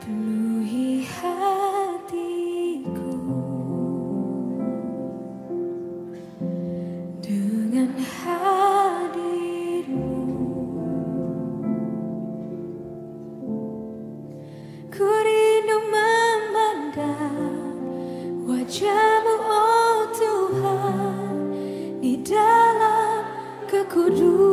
Penuhi hatiku dengan hadir-Mu. Ku rindu memandang wajah-Mu, oh Tuhan, di dalam kekudusan-Mu.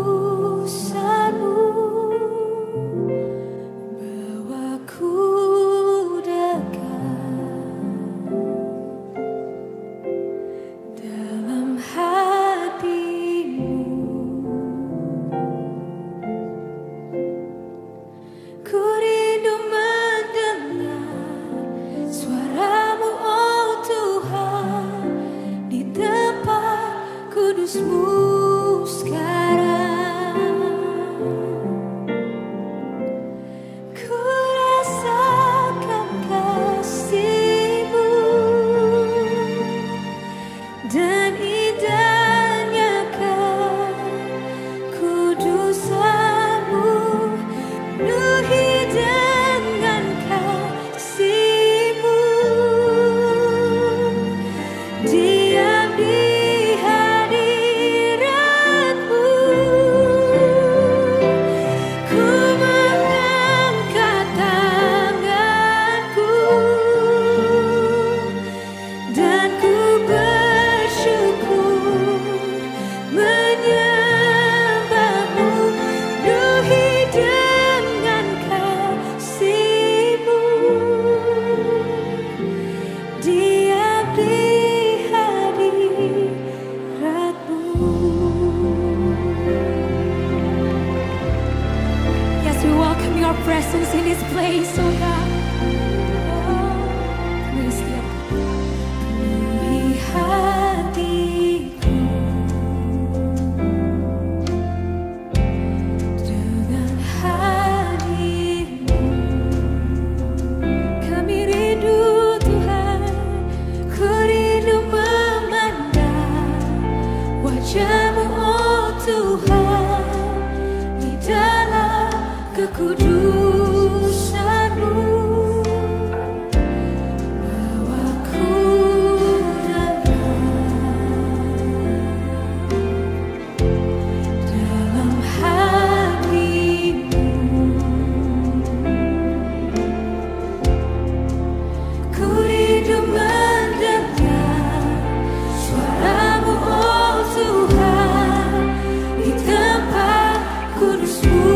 Kudus-Mu sekarang, ku rasakan kasih-Mu dan indahnya kekudusan-Mu, penuhi dengan kasih-Mu, diam di presence in this place, oh God. Oh, please, penuhi hatiku dengan hadir-Mu. Kami rindu Tuhan, ku rindu memandang wajah-Mu, oh Tuhan, di dalam kekudusan-Mu. Bawaku dalam hati-Mu. Ku rindu mendengar suara-Mu, oh Tuhan, di tempat kudus-Mu.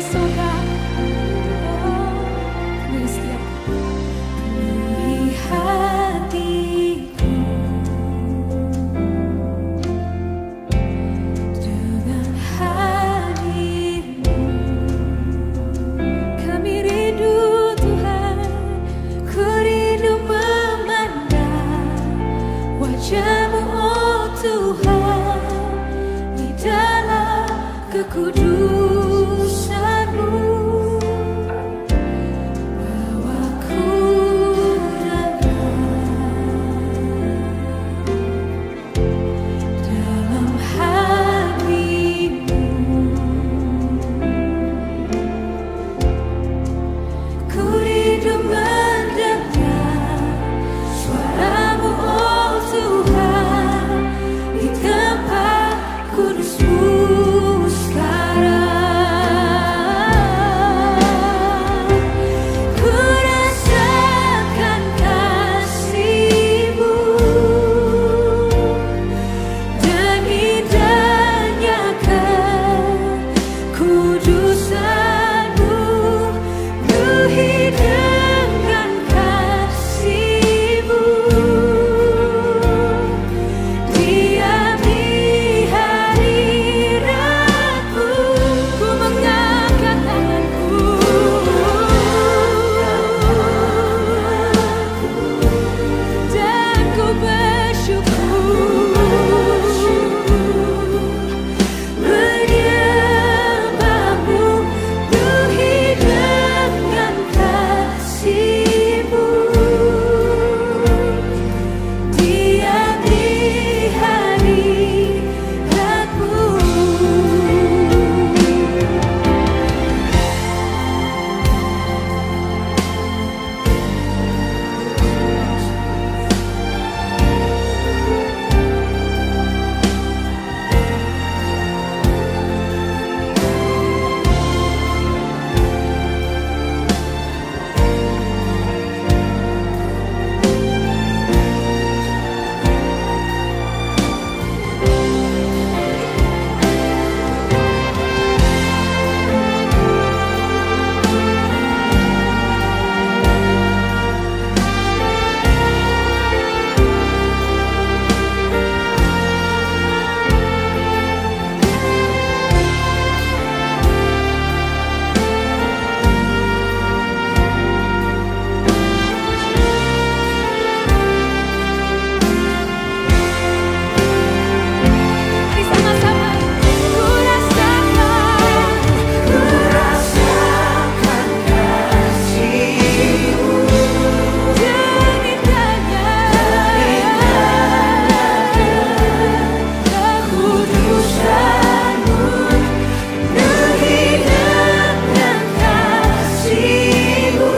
surga. Oh, kami siap. Penuhi hatiku dengan hadir-Mu. Kami rindu Tuhan, ku rindu memandang wajah-Mu, oh Tuhan, di dalam kekudusan-Mu. Bawaku dalam hati-Mu. Ku rindu mendengar suara-Mu, oh Tuhan, di tempat kudus-Mu sekarang. Ku rasakan kasih-Mu dan indahnya kekudusan-Mu. Penuhi dengan kasih-Mu, diam di hadirat-Mu. Ku mengangkat tanganku dan ku bersyukur, menyembah-Mu. Penuhi dengan kasih-Mu, diam di hadirat-Mu. Mari sama-sama. Ku rasakan kasih-Mu dan indahnya kekudusan-Mu. Penuhi dengan kasih-Mu,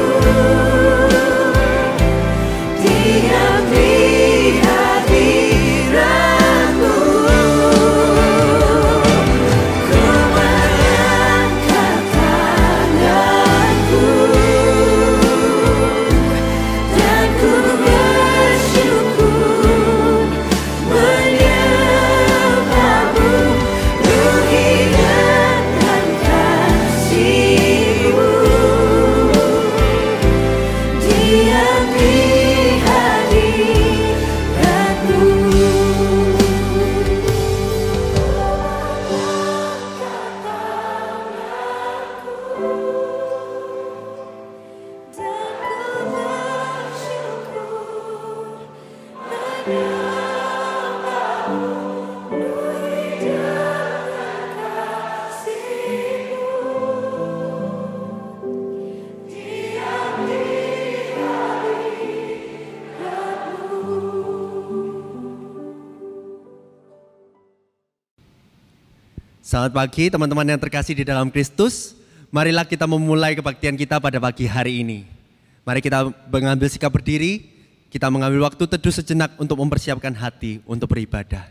diam di hadirat-Mu. Ku mengangkat tanganku dan ku bersyukur, menyembah-Mu. Penuhi dengan kasih-Mu, diam di hadirat-Mu. Dan ku bersyukur, menyembah-Mu. Penuhi dengan kasih-Mu, diam di hadirat-Mu. Selamat pagi teman-teman yang terkasih di dalam Kristus. Marilah kita memulai kebaktian kita pada pagi hari ini. Mari kita mengambil sikap berdiri, kita mengambil waktu teduh sejenak untuk mempersiapkan hati untuk beribadah.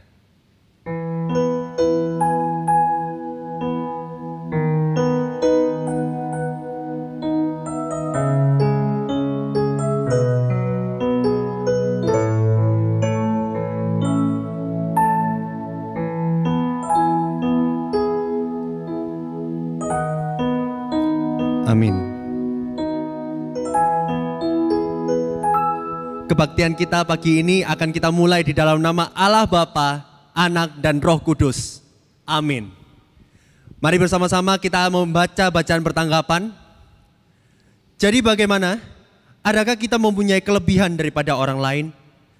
Kebaktian kita pagi ini akan kita mulai di dalam nama Allah Bapa, Anak, dan Roh Kudus. Amin. Mari bersama-sama kita membaca bacaan pertanggapan. Jadi bagaimana? Adakah kita mempunyai kelebihan daripada orang lain?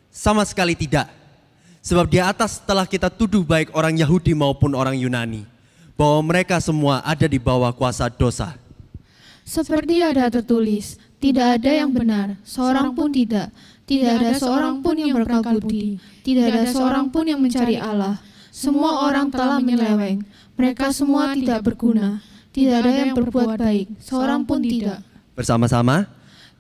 Sama sekali tidak. Sebab di atas telah kita tuduh baik orang Yahudi maupun orang Yunani, bahwa mereka semua ada di bawah kuasa dosa. Seperti ada tertulis, tidak ada yang benar, seorang pun tidak. Tidak ada seorang pun yang berakal budi, tidak ada seorang pun yang mencari Allah. Semua orang telah menyeleweng, mereka semua tidak berguna. Tidak ada yang berbuat baik, seorang pun tidak. Bersama-sama,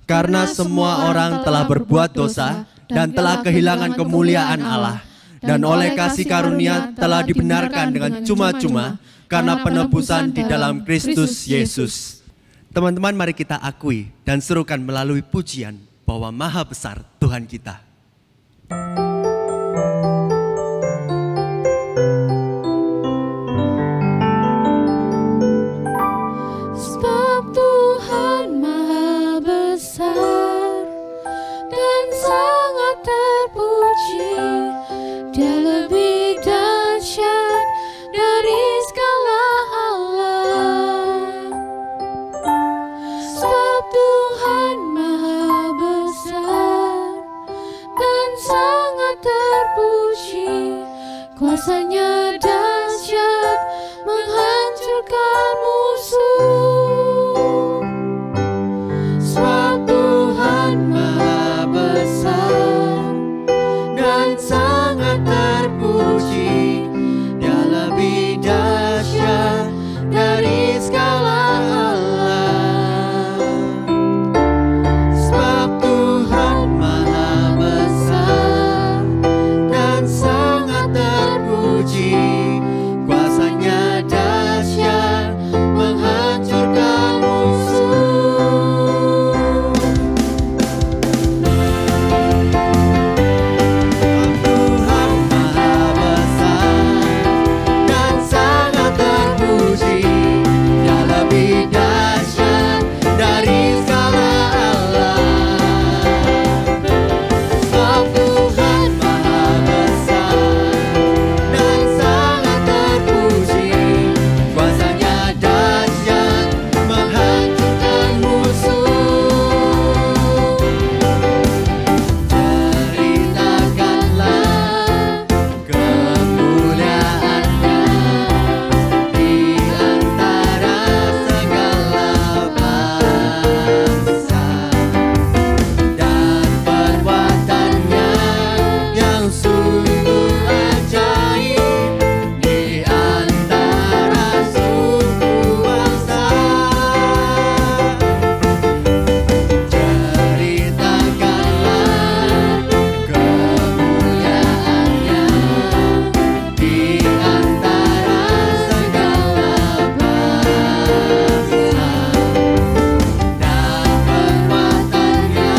karena semua orang telah berbuat dosa dan telah kehilangan kemuliaan Allah, dan oleh kasih karunia telah dibenarkan dengan cuma-cuma karena penebusan di dalam Kristus Yesus. Teman-teman, mari kita akui dan serukan melalui pujian bahwa maha besar Tuhan kita. Sebab Tuhan maha besar dan sangat terpuji, Dia lebih dahsyat dari segala Allah. Sebab Tuhan maha besar dan sangat terpuji, kuasanya dahsyat menghancurkan musuh. Sebab Tuhan maha besar dan sangat terpuji, Dia lebih dahsyat dari segala Allah. Sebab Tuhan maha besar dan sangat terpuji, kuasanya dahsyat menghancurkan musuh. Tuhan maha besar dan sangat terpuji, Dia lebih dahsyat dari segala Allah. Sebab Tuhan maha besar dan sangat terpuji, kuasanya dahsyat menghancurkan musuh. Ceritakanlah kemuliaan-Nya di antara segala bangsa, dan perbuatan-Nya yang sungguh ajaib di antara suku bangsa. Ceritakanlah kemuliaan-Nya di antara segala bangsa, dan perbuatan-Nya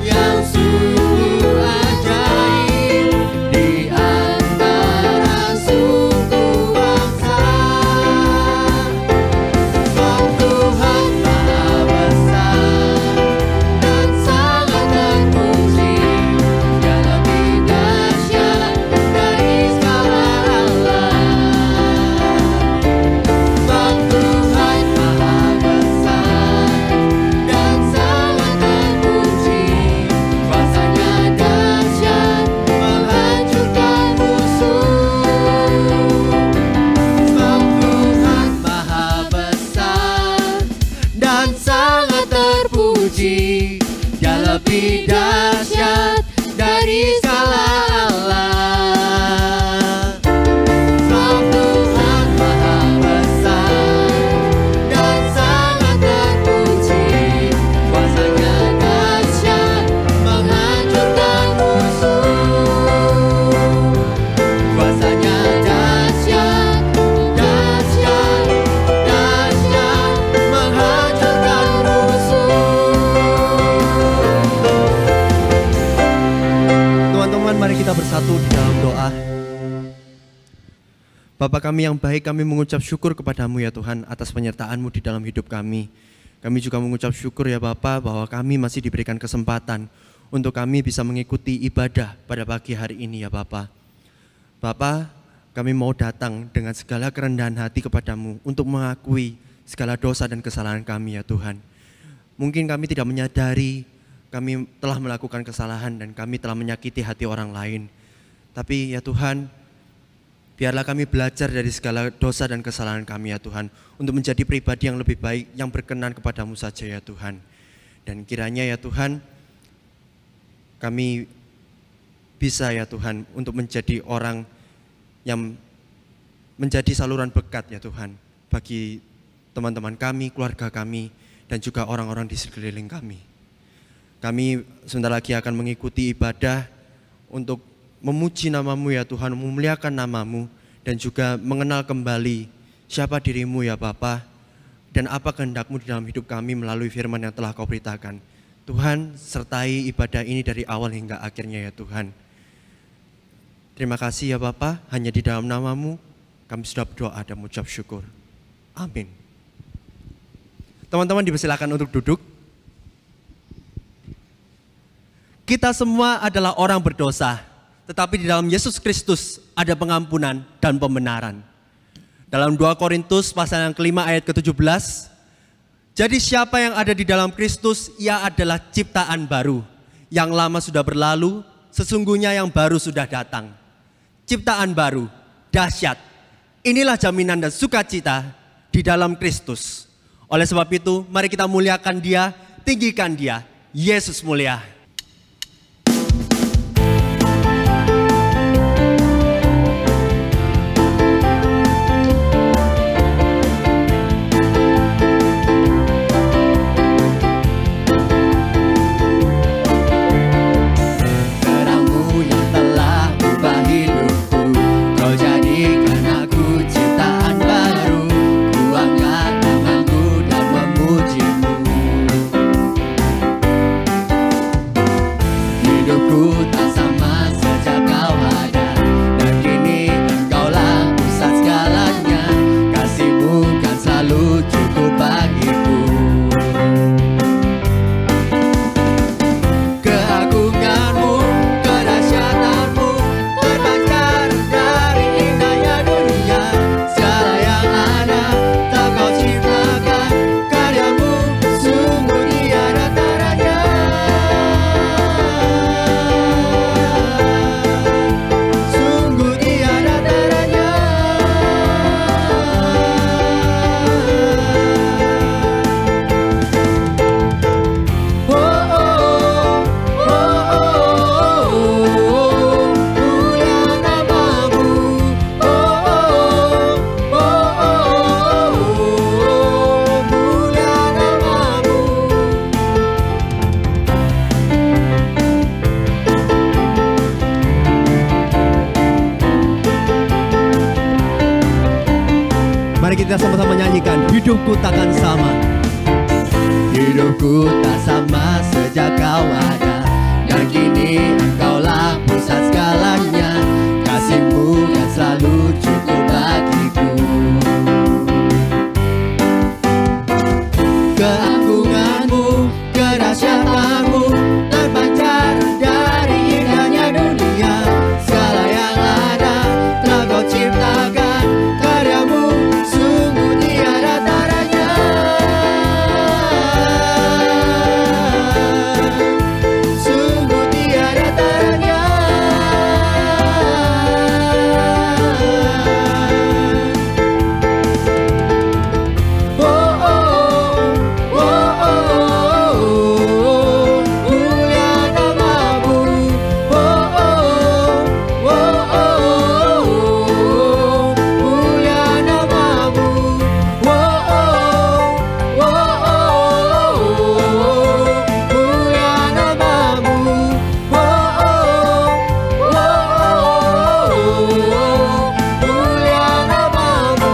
yang sungguh ajaib di antara suku bangsa. Sebab Tuhan maha besar dan sangat terpuji, Dia lebih dahsyat dari segala Allah. Sebab Tuhan maha besar dan sangat terpuji, kuasanya dahsyat menghancurkan musuh. Sebab Tuhan maha besar dan sangat terpuji, Dia lebih dahsyat dari segala Allah. Sebab Tuhan maha besar dan sangat terpuji, kuasanya dahsyat menghancurkan musuh. Kuasanya dahsyat, dahsyat, dahsyat menghancurkan musuh. Teman-teman, mari kita bersatu di dalam doa. Bapa kami yang baik, kami mengucap syukur kepadamu ya Tuhan atas penyertaan-Mu di dalam hidup kami. Kami juga mengucap syukur ya Bapa bahwa kami masih diberikan kesempatan untuk kami bisa mengikuti ibadah pada pagi hari ini ya Bapa. Bapa, kami mau datang dengan segala kerendahan hati kepadamu untuk mengakui segala dosa dan kesalahan kami ya Tuhan. Mungkin kami tidak menyadari kami telah melakukan kesalahan dan kami telah menyakiti hati orang lain. Tapi ya Tuhan, biarlah kami belajar dari segala dosa dan kesalahan kami ya Tuhan, untuk menjadi pribadi yang lebih baik, yang berkenan kepadamu saja ya Tuhan. Dan kiranya ya Tuhan, kami bisa ya Tuhan untuk menjadi orang yang menjadi saluran berkat ya Tuhan, bagi teman-teman kami, keluarga kami, dan juga orang-orang di sekeliling kami. Kami sebentar lagi akan mengikuti ibadah untuk memuji namamu ya Tuhan, memuliakan namamu, dan juga mengenal kembali siapa dirimu ya Bapa, dan apa kehendakmu di dalam hidup kami melalui firman yang telah kau beritakan. Tuhan, sertai ibadah ini dari awal hingga akhirnya ya Tuhan. Terima kasih ya Bapa, hanya di dalam namamu kami sudah berdoa dan mengucap syukur. Amin. Teman-teman dipersilakan untuk duduk. Kita semua adalah orang berdosa, tetapi di dalam Yesus Kristus ada pengampunan dan pembenaran. Dalam 2 Korintus pasal yang kelima ayat ke-17, jadi siapa yang ada di dalam Kristus, ia adalah ciptaan baru. Yang lama sudah berlalu, sesungguhnya yang baru sudah datang. Ciptaan baru, dahsyat. Inilah jaminan dan sukacita di dalam Kristus. Oleh sebab itu, mari kita muliakan Dia, tinggikan Dia. Yesus mulia. Mari kita sama-sama nyanyikan, hidupku takkan sama. Hidupku tak sama sejak kau ada, dan kini engkaulah pusat segalanya. Kasihmu kan selalu cukup bagiku. Keagunganmu, kedahsyatanmu terpancar dari indahnya dunia. Segala yang ada telah kau ciptakan, karyamu sungguh tiada taranya. Sungguh tiada taranya. Oh oh oh oh oh, mulia namamu. Oh oh oh oh, mulia namamu. Oh oh oh oh, mulia namamu. Oh oh oh, mulia namamu.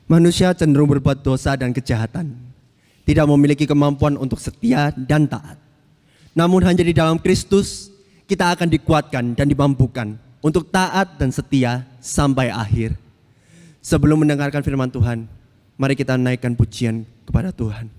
Manusia cenderung berbuat dosa dan kejahatan, tidak memiliki kemampuan untuk setia dan taat. Namun hanya di dalam Kristus kita akan dikuatkan dan dimampukan untuk taat dan setia sampai akhir. Sebelum mendengarkan firman Tuhan, Mari kita naikkan pujian kepada Tuhan.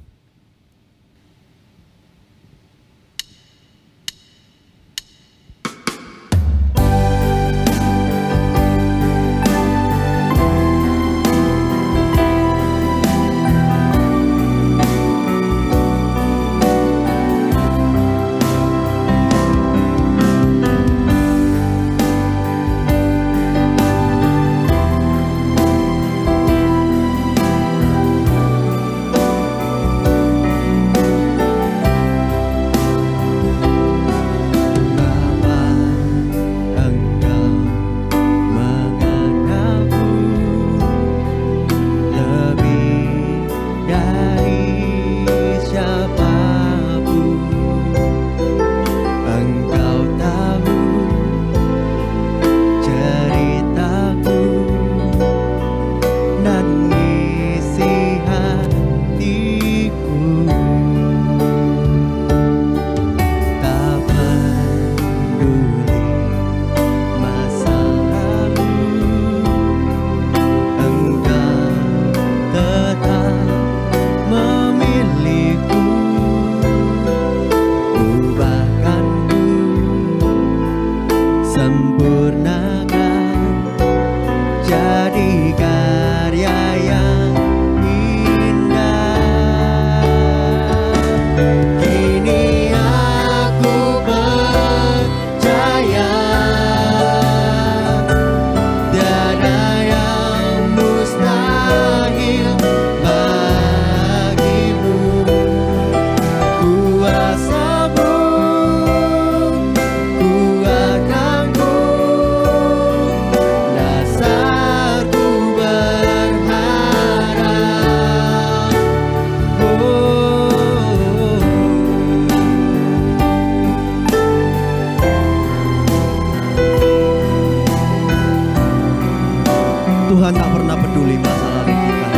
Tuhan tak pernah peduli masa lalu kita.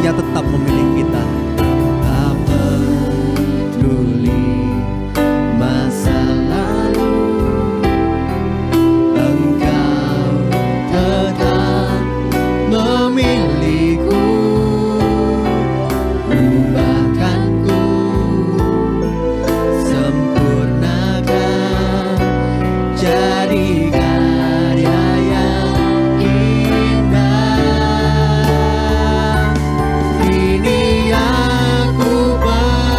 Dia tetap memilih kita. Tak peduli masa lalu, Engkau tetap memilihku. Ubahkanku, sempurnakan, jadi karya yang indah. Kini aku percaya,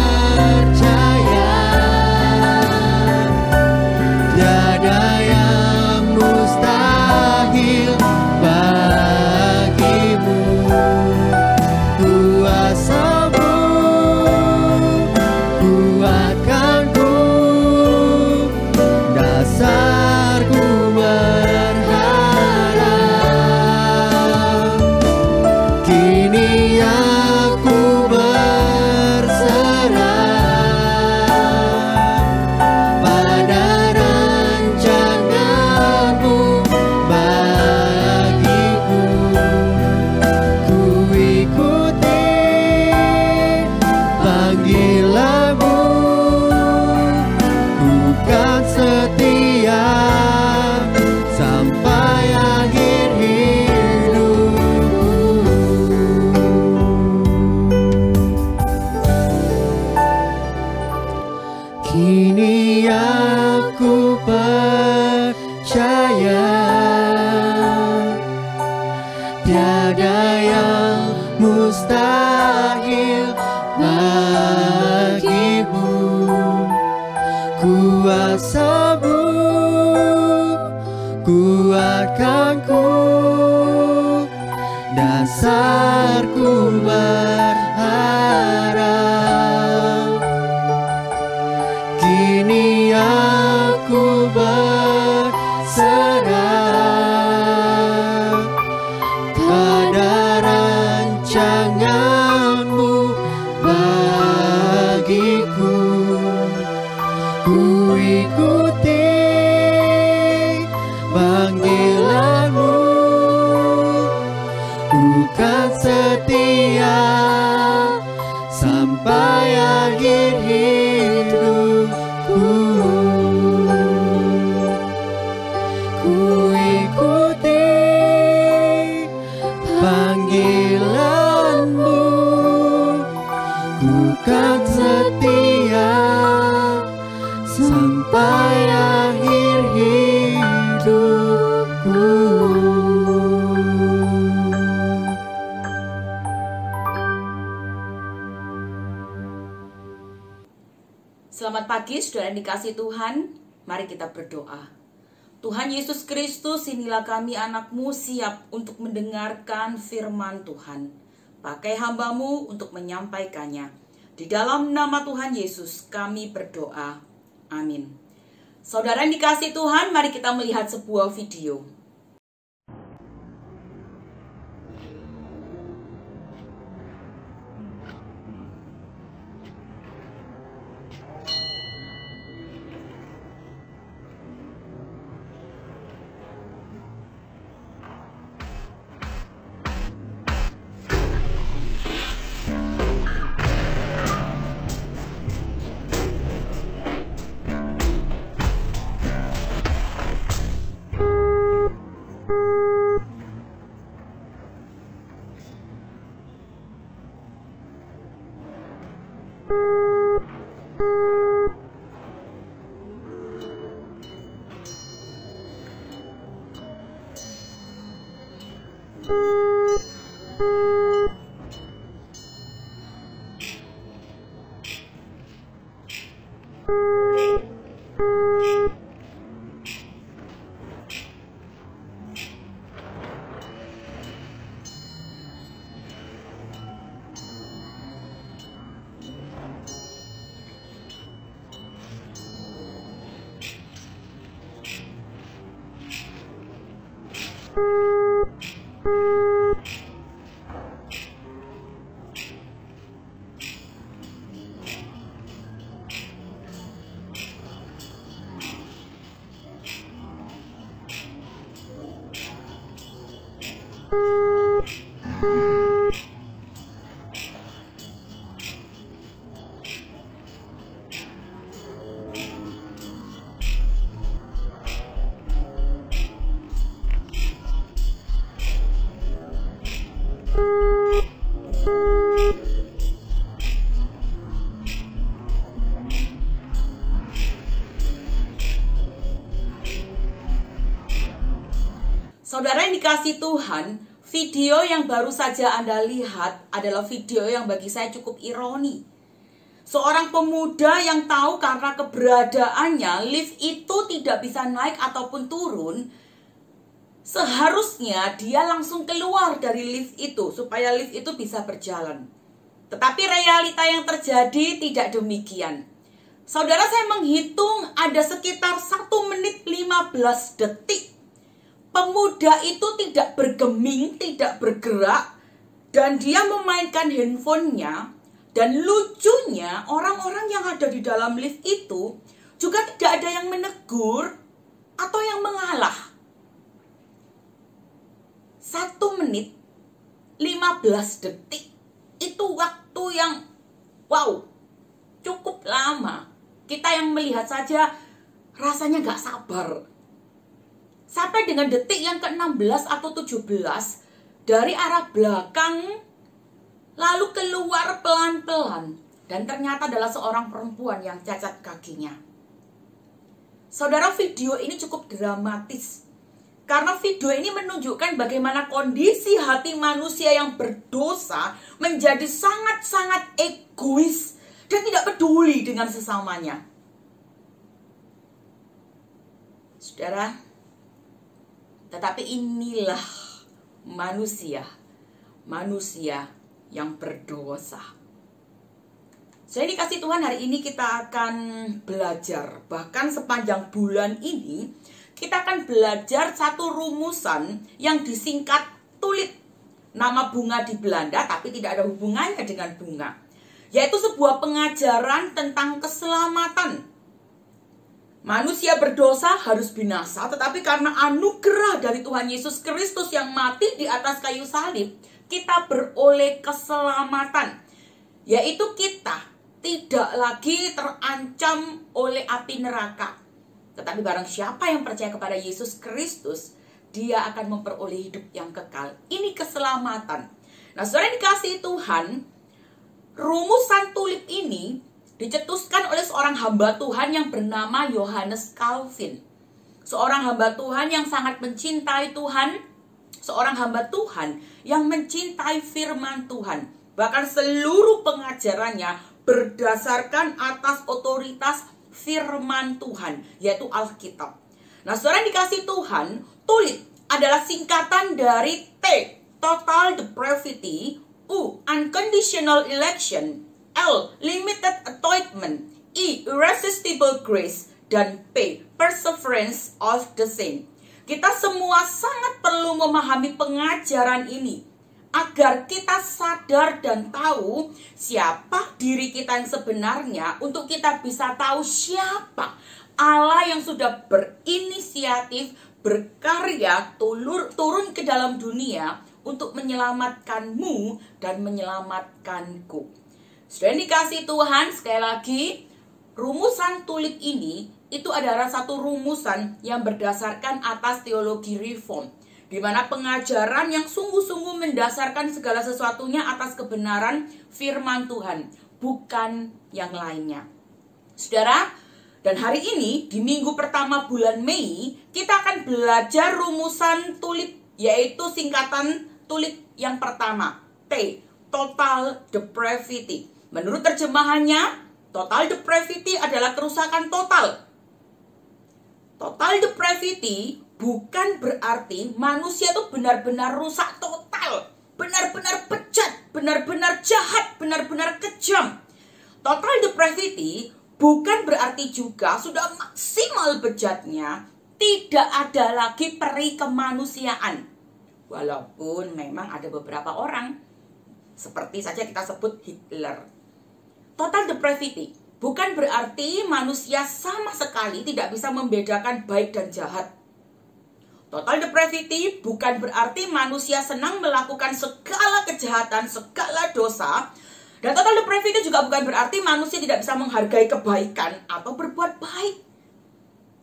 tiada yang mustahil bagimu. Kuasamu kuatkanku, dasarku berharap. Kini aku berserah pada rancanganmu bagiku. Ku ikuti panggilanmu, ku kan setia sampai akhir hidupku. Kini aku percaya, tiada yang mustahil bagimu. Kuasamu kuatkanku, dasarku berharap. Kini aku berserah pada rancanganmu bagiku. Ku ikuti panggilanmu, ku kan setia sampai akhir hidupku. Ku ikuti panggilanmu, Selamat pagi saudara yang dikasihi Tuhan. Mari kita berdoa. Tuhan Yesus Kristus, inilah kami anak-Mu siap untuk mendengarkan firman Tuhan. Pakai hamba-Mu untuk menyampaikannya. Di dalam nama Tuhan Yesus kami berdoa. Amin. Saudara yang dikasihi Tuhan, mari kita melihat sebuah video. Saudara yang dikasihi Tuhan, video yang baru saja Anda lihat adalah video yang bagi saya cukup ironi. Seorang pemuda yang tahu karena keberadaannya lift itu tidak bisa naik ataupun turun, seharusnya dia langsung keluar dari lift itu supaya lift itu bisa berjalan. Tetapi realita yang terjadi tidak demikian. Saudara, saya menghitung ada sekitar 1 menit 15 detik. Pemuda itu tidak bergeming, tidak bergerak, dan dia memainkan handphonenya. Dan lucunya, orang-orang yang ada di dalam lift itu juga tidak ada yang menegur atau yang mengalah. 1 menit 15 detik itu waktu yang cukup lama. Kita yang melihat saja rasanya gak sabar. Sampai dengan detik yang ke-16 atau 17, dari arah belakang, lalu keluar pelan-pelan. Dan ternyata adalah seorang perempuan yang cacat kakinya. Saudara, video ini cukup dramatis. Karena video ini menunjukkan bagaimana kondisi hati manusia yang berdosa menjadi sangat-sangat egois dan tidak peduli dengan sesamanya. Saudara, tetapi inilah manusia yang berdosa. Saya dikasih Tuhan, hari ini kita akan belajar. Bahkan sepanjang bulan ini, kita akan belajar satu rumusan yang disingkat tulip. Nama bunga di Belanda, tapi tidak ada hubungannya dengan bunga. Yaitu sebuah pengajaran tentang keselamatan. Manusia berdosa harus binasa, tetapi karena anugerah dari Tuhan Yesus Kristus yang mati di atas kayu salib, kita beroleh keselamatan. Yaitu kita tidak lagi terancam oleh api neraka. Tetapi barang siapa yang percaya kepada Yesus Kristus, dia akan memperoleh hidup yang kekal. Ini keselamatan. Nah, saudara yang dikasihi Tuhan, rumusan tulip ini dicetuskan oleh seorang hamba Tuhan yang bernama Johannes Calvin. Seorang hamba Tuhan yang sangat mencintai Tuhan. Seorang hamba Tuhan yang mencintai firman Tuhan. Bahkan seluruh pengajarannya berdasarkan atas otoritas firman Tuhan, yaitu Alkitab. Nah, saudara dikasih Tuhan, tulip adalah singkatan dari T, total depravity, U, unconditional election, L, limited atonement, E, irresistible grace, dan P, perseverance of the saint. Kita semua sangat perlu memahami pengajaran ini agar kita sadar dan tahu siapa diri kita yang sebenarnya, untuk kita bisa tahu siapa Allah yang sudah berinisiatif, berkarya, turun ke dalam dunia untuk menyelamatkanmu dan menyelamatkanku. Sudah dikasih Tuhan, sekali lagi, rumusan tulip ini itu adalah satu rumusan yang berdasarkan atas teologi reform, di mana pengajaran yang sungguh-sungguh mendasarkan segala sesuatunya atas kebenaran firman Tuhan, bukan yang lainnya. Saudara, dan hari ini di minggu pertama bulan Mei, kita akan belajar rumusan tulip, yaitu singkatan tulip yang pertama, T, total depravity. Menurut terjemahannya, total depravity adalah kerusakan total. Total depravity bukan berarti manusia itu benar-benar rusak total, benar-benar bejat, benar-benar jahat, benar-benar kejam. Total depravity bukan berarti juga sudah maksimal bejatnya, tidak ada lagi peri kemanusiaan. Walaupun memang ada beberapa orang, seperti saja kita sebut Hitler. Total depravity bukan berarti manusia sama sekali tidak bisa membedakan baik dan jahat. Total depravity bukan berarti manusia senang melakukan segala kejahatan, segala dosa. Dan total depravity juga bukan berarti manusia tidak bisa menghargai kebaikan atau berbuat baik.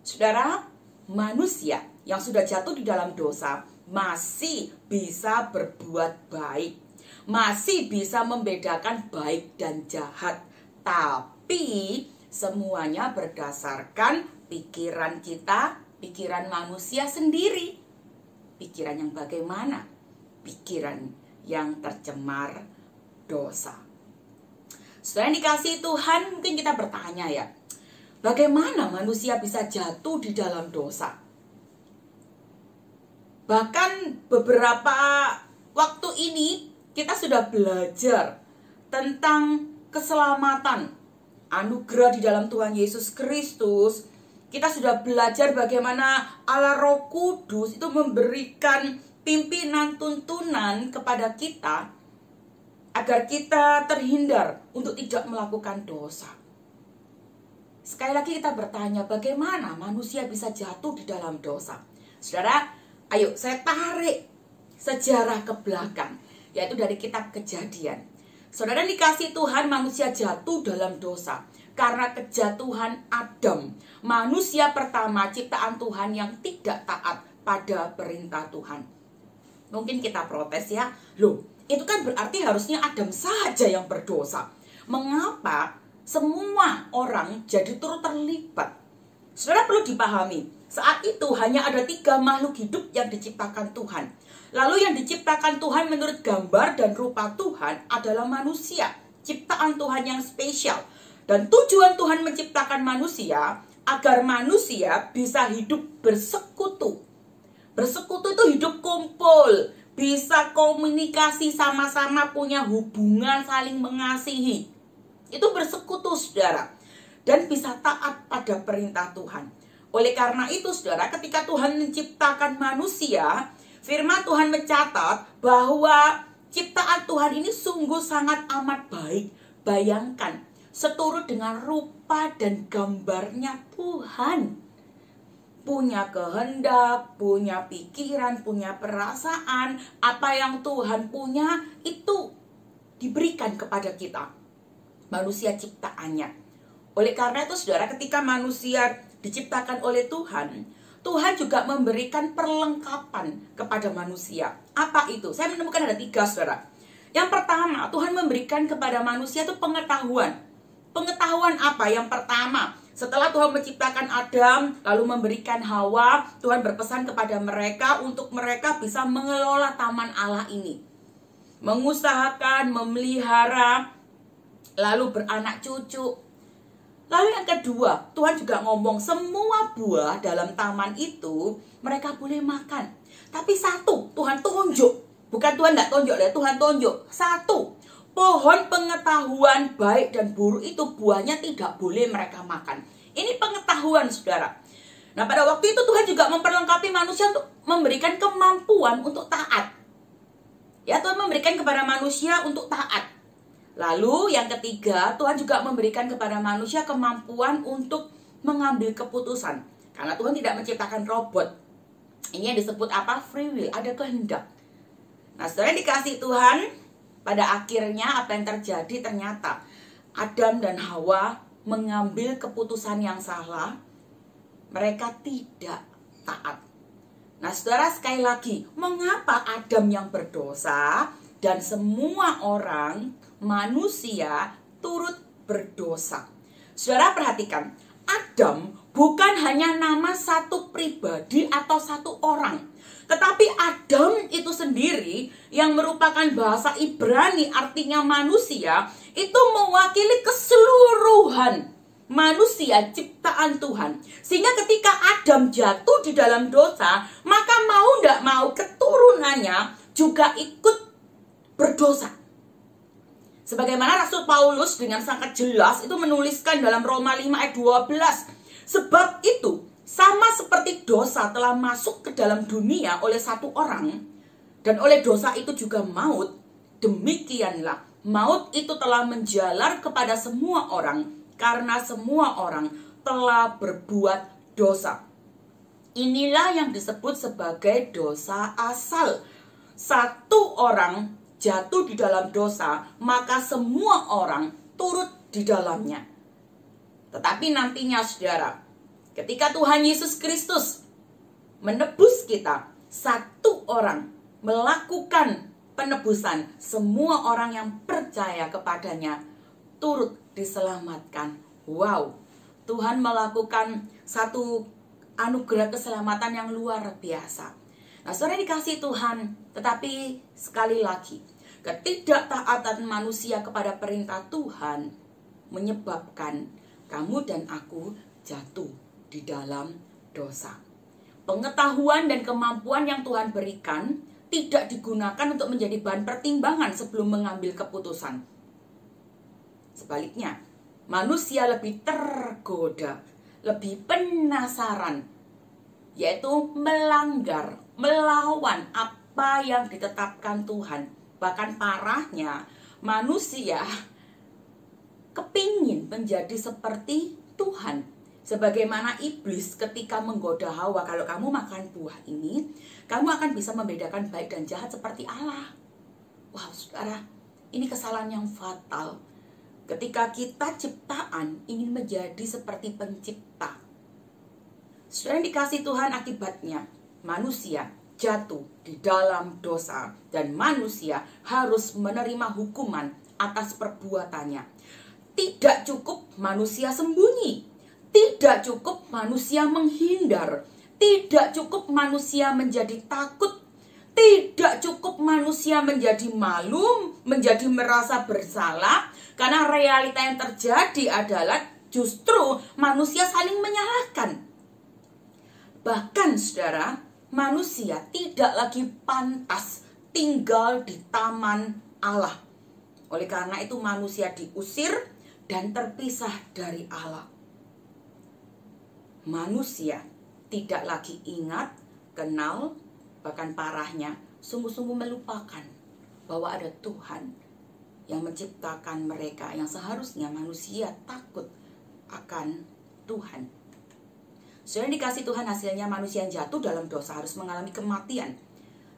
Saudara, manusia yang sudah jatuh di dalam dosa masih bisa berbuat baik, masih bisa membedakan baik dan jahat. Tapi semuanya berdasarkan pikiran kita, pikiran manusia sendiri. Pikiran yang bagaimana? Pikiran yang tercemar dosa. Setelah dikasih Tuhan, mungkin kita bertanya ya, bagaimana manusia bisa jatuh di dalam dosa? Bahkan beberapa waktu ini kita sudah belajar tentang keselamatan, anugerah di dalam Tuhan Yesus Kristus. Kita sudah belajar bagaimana Allah Roh Kudus itu memberikan pimpinan tuntunan kepada kita agar kita terhindar untuk tidak melakukan dosa. Sekali lagi kita bertanya, bagaimana manusia bisa jatuh di dalam dosa? Saudara, ayo saya tarik sejarah ke belakang, yaitu dari kitab Kejadian. Saudara dikasih Tuhan, manusia jatuh dalam dosa karena kejatuhan Adam, manusia pertama ciptaan Tuhan yang tidak taat pada perintah Tuhan. Mungkin kita protes ya, loh itu kan berarti harusnya Adam saja yang berdosa. Mengapa semua orang jadi turut terlibat? Saudara perlu dipahami, saat itu hanya ada 3 makhluk hidup yang diciptakan Tuhan. Lalu yang diciptakan Tuhan menurut gambar dan rupa Tuhan adalah manusia, ciptaan Tuhan yang spesial. Dan tujuan Tuhan menciptakan manusia agar manusia bisa hidup bersekutu. Bersekutu itu hidup kumpul, bisa komunikasi sama-sama, punya hubungan, saling mengasihi. Itu bersekutu, saudara. Dan bisa taat pada perintah Tuhan. Oleh karena itu, saudara, ketika Tuhan menciptakan manusia, firman Tuhan mencatat bahwa ciptaan Tuhan ini sungguh sangat amat baik. Bayangkan, seturut dengan rupa dan gambarnya Tuhan. Punya kehendak, punya pikiran, punya perasaan. Apa yang Tuhan punya itu diberikan kepada kita, manusia ciptaannya. Oleh karena itu, saudara, ketika manusia diciptakan oleh Tuhan, Tuhan juga memberikan perlengkapan kepada manusia. Apa itu? Saya menemukan ada 3, saudara. Yang pertama, Tuhan memberikan kepada manusia itu pengetahuan. Pengetahuan apa? Yang pertama, setelah Tuhan menciptakan Adam, lalu memberikan Hawa, Tuhan berpesan kepada mereka untuk mereka bisa mengelola taman Allah ini. Mengusahakan, memelihara. lalu beranak cucu. Lalu yang kedua, Tuhan juga ngomong semua buah dalam taman itu mereka boleh makan. Tapi satu, Tuhan tunjuk. Bukan Tuhan tidak tunjuk, Tuhan tunjuk. Satu, pohon pengetahuan baik dan buruk itu buahnya tidak boleh mereka makan. Ini pengetahuan, saudara. Nah, pada waktu itu Tuhan juga memperlengkapi manusia untuk memberikan kemampuan untuk taat. Ya, Tuhan memberikan kepada manusia untuk taat. Lalu yang ketiga, Tuhan juga memberikan kepada manusia kemampuan untuk mengambil keputusan. Karena Tuhan tidak menciptakan robot. Ini yang disebut apa? Free will, ada kehendak. Nah, saudara dikasih Tuhan, pada akhirnya apa yang terjadi ternyata Adam dan Hawa mengambil keputusan yang salah. Mereka tidak taat. Nah, saudara, sekali lagi, mengapa Adam yang berdosa dan semua orang manusia turut berdosa? Saudara perhatikan, Adam bukan hanya nama satu pribadi atau satu orang, tetapi Adam itu sendiri yang merupakan bahasa Ibrani artinya manusia, itu mewakili keseluruhan manusia ciptaan Tuhan. Sehingga ketika Adam jatuh di dalam dosa, maka mau tidak mau keturunannya juga ikut berdosa. Sebagaimana Rasul Paulus dengan sangat jelas itu menuliskan dalam Roma 5 ayat 12. Sebab itu sama seperti dosa telah masuk ke dalam dunia oleh satu orang, dan oleh dosa itu juga maut, demikianlah maut itu telah menjalar kepada semua orang, karena semua orang telah berbuat dosa. Inilah yang disebut sebagai dosa asal. Satu orang jatuh di dalam dosa, maka semua orang turut di dalamnya. Tetapi nantinya, saudara, ketika Tuhan Yesus Kristus menebus kita, satu orang melakukan penebusan, semua orang yang percaya kepadanya turut diselamatkan. Wow, Tuhan melakukan satu anugerah keselamatan yang luar biasa. Nah, saudara dikasih Tuhan, tetapi sekali lagi, ketidaktaatan manusia kepada perintah Tuhan menyebabkan kamu dan aku jatuh di dalam dosa. Pengetahuan dan kemampuan yang Tuhan berikan tidak digunakan untuk menjadi bahan pertimbangan sebelum mengambil keputusan. Sebaliknya, manusia lebih tergoda, lebih penasaran, yaitu melanggar, melawan apa yang ditetapkan Tuhan. Bahkan parahnya, manusia kepingin menjadi seperti Tuhan. Sebagaimana iblis ketika menggoda Hawa, kalau kamu makan buah ini, kamu akan bisa membedakan baik dan jahat seperti Allah. Wow, saudara, ini kesalahan yang fatal. Ketika kita ciptaan ingin menjadi seperti pencipta. Saudara dikasih Tuhan, akibatnya manusia jatuh di dalam dosa dan manusia harus menerima hukuman atas perbuatannya. Tidak cukup manusia sembunyi, tidak cukup manusia menghindar, tidak cukup manusia menjadi takut, tidak cukup manusia menjadi malu, menjadi merasa bersalah, karena realita yang terjadi adalah justru manusia saling menyalahkan. Bahkan, saudara, manusia tidak lagi pantas tinggal di taman Allah. Oleh karena itu manusia diusir dan terpisah dari Allah. Manusia tidak lagi ingat, kenal, bahkan parahnya sungguh-sungguh melupakan bahwa ada Tuhan yang menciptakan mereka, yang seharusnya manusia takut akan Tuhan. Saudara dikasih Tuhan, hasilnya manusia yang jatuh dalam dosa harus mengalami kematian.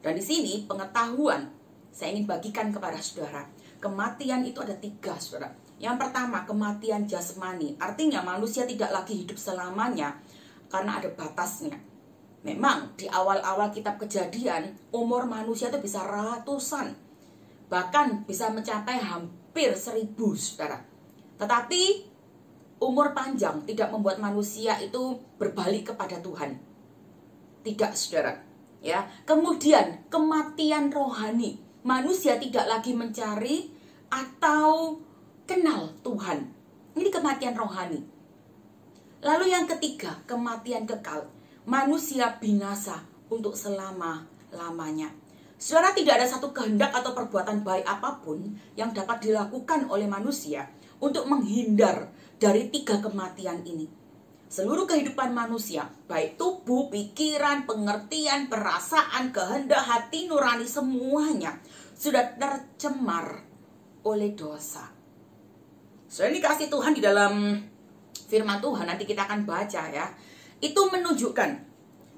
Dan di sini pengetahuan saya ingin bagikan kepada saudara. Kematian itu ada 3, saudara. Yang pertama, kematian jasmani. Artinya manusia tidak lagi hidup selamanya karena ada batasnya. Memang di awal-awal kitab Kejadian, umur manusia itu bisa ratusan. Bahkan bisa mencapai hampir 1000, saudara. Tetapi umur panjang tidak membuat manusia itu berbalik kepada Tuhan. Tidak, saudara. Ya. Kemudian kematian rohani. Manusia tidak lagi mencari atau kenal Tuhan. Ini kematian rohani. Lalu yang ketiga, kematian kekal. Manusia binasa untuk selama-lamanya. Saudara, tidak ada satu kehendak atau perbuatan baik apapun yang dapat dilakukan oleh manusia untuk menghindar dari tiga kematian ini. Seluruh kehidupan manusia, baik tubuh, pikiran, pengertian, perasaan, kehendak, hati nurani, semuanya sudah tercemar oleh dosa. Saudara, ini kasih Tuhan di dalam firman Tuhan, nanti kita akan baca ya. Itu menunjukkan.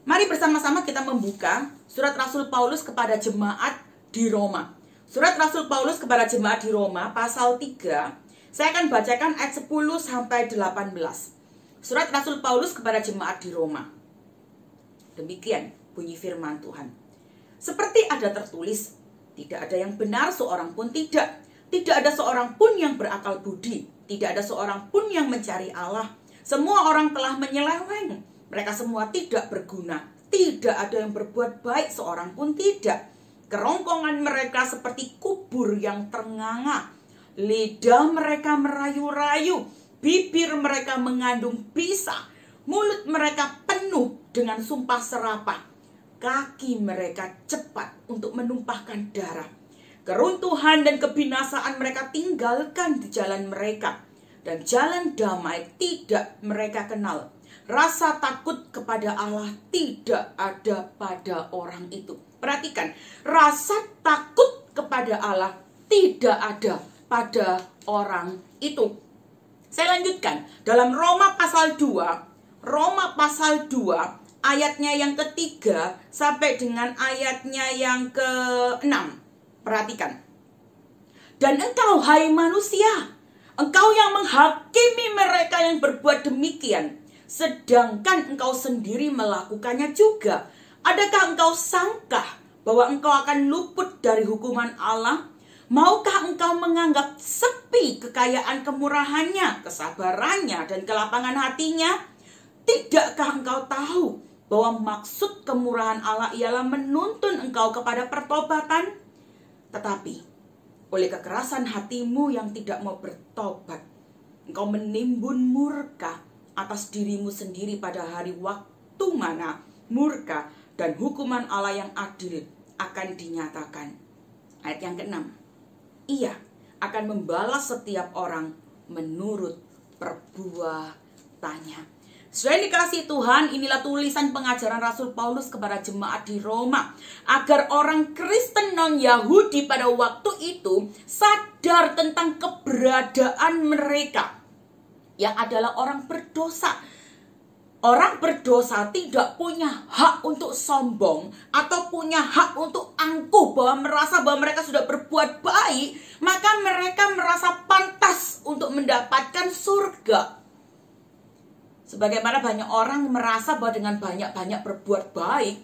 Mari bersama-sama kita membuka surat Rasul Paulus kepada jemaat di Roma. Surat Rasul Paulus kepada jemaat di Roma pasal 3. Saya akan bacakan ayat 10 sampai 18. Surat Rasul Paulus kepada jemaat di Roma. Demikian bunyi firman Tuhan. Seperti ada tertulis, tidak ada yang benar seorang pun tidak. Tidak ada seorang pun yang berakal budi. Tidak ada seorang pun yang mencari Allah. Semua orang telah menyeleweng. Mereka semua tidak berguna. Tidak ada yang berbuat baik, seorang pun tidak. Kerongkongan mereka seperti kubur yang ternganga. Lidah mereka merayu-rayu. Bibir mereka mengandung bisa. Mulut mereka penuh dengan sumpah serapah. Kaki mereka cepat untuk menumpahkan darah. Keruntuhan dan kebinasaan mereka tinggalkan di jalan mereka. Dan jalan damai tidak mereka kenal. Rasa takut kepada Allah tidak ada pada orang itu. Perhatikan, rasa takut kepada Allah tidak ada pada orang itu. Saya lanjutkan, dalam Roma pasal 2, Roma pasal 2, ayatnya yang ketiga sampai dengan ayatnya yang ke-6. Perhatikan. Dan engkau, hai manusia, engkau yang menghakimi mereka yang berbuat demikian, sedangkan engkau sendiri melakukannya juga. Adakah engkau sangka bahwa engkau akan luput dari hukuman Allah? Maukah engkau menganggap sepi kekayaan kemurahannya, kesabarannya, dan kelapangan hatinya? Tidakkah engkau tahu bahwa maksud kemurahan Allah ialah menuntun engkau kepada pertobatan? Tetapi oleh kekerasan hatimu yang tidak mau bertobat, engkau menimbun murka atas dirimu sendiri pada hari waktu mana murka dan hukuman Allah yang adil akan dinyatakan. Ayat yang ke-6. Ia akan membalas setiap orang menurut perbuatannya. Saudara dikasih Tuhan, inilah tulisan pengajaran Rasul Paulus kepada jemaat di Roma. Agar orang Kristen non-Yahudi pada waktu itu sadar tentang keberadaan mereka, yang adalah orang berdosa. Orang berdosa tidak punya hak untuk sombong atau punya hak untuk angkuh bahwa merasa bahwa mereka sudah berbuat baik, maka mereka merasa pantas untuk mendapatkan surga. Sebagaimana banyak orang merasa bahwa dengan banyak-banyak berbuat baik,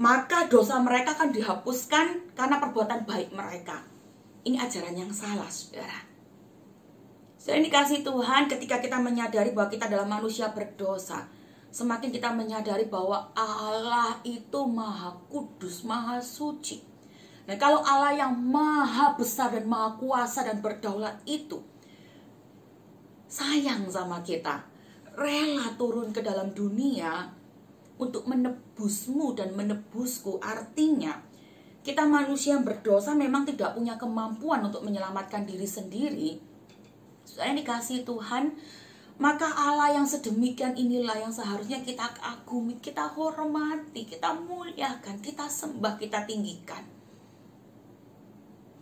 maka dosa mereka akan dihapuskan karena perbuatan baik mereka. Ini ajaran yang salah, saudara. Saudara dikasih Tuhan, ketika kita menyadari bahwa kita adalah manusia berdosa, semakin kita menyadari bahwa Allah itu maha kudus, maha suci. Dan kalau Allah yang maha besar dan maha kuasa dan berdaulat itu sayang sama kita, rela turun ke dalam dunia untuk menebusmu dan menebusku, artinya kita manusia yang berdosa memang tidak punya kemampuan untuk menyelamatkan diri sendiri. Saudara dikasih Tuhan, maka Allah yang sedemikian inilah yang seharusnya kita kagumi, kita hormati, kita muliakan, kita sembah, kita tinggikan.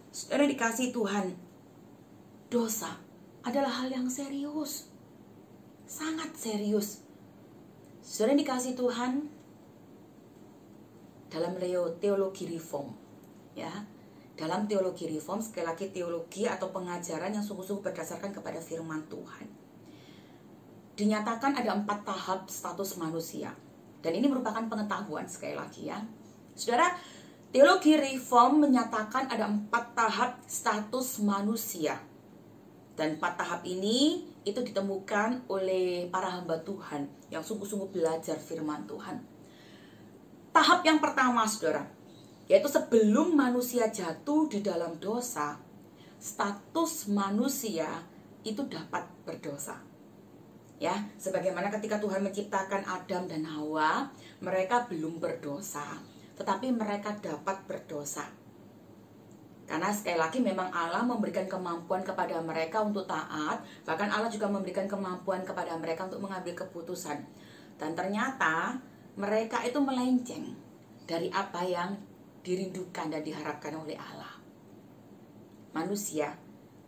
Saudara dikasih Tuhan, dosa adalah hal yang serius, sangat serius. Saudara dikasih Tuhan, dalam teologi reform, ya, dalam teologi reform, sekali lagi teologi atau pengajaran yang sungguh-sungguh berdasarkan kepada firman Tuhan, dinyatakan ada 4 tahap status manusia. Dan ini merupakan pengetahuan sekali lagi ya. Saudara, teologi reform menyatakan ada 4 tahap status manusia. Dan 4 tahap ini itu ditemukan oleh para hamba Tuhan yang sungguh-sungguh belajar firman Tuhan. Tahap yang pertama, saudara, yaitu sebelum manusia jatuh di dalam dosa, status manusia itu dapat berdosa. Ya, sebagaimana ketika Tuhan menciptakan Adam dan Hawa, mereka belum berdosa, tetapi mereka dapat berdosa. Karena sekali lagi memang Allah memberikan kemampuan kepada mereka untuk taat, bahkan Allah juga memberikan kemampuan kepada mereka untuk mengambil keputusan. Dan ternyata mereka itu melenceng dari apa yang dirindukan dan diharapkan oleh Allah. Manusia,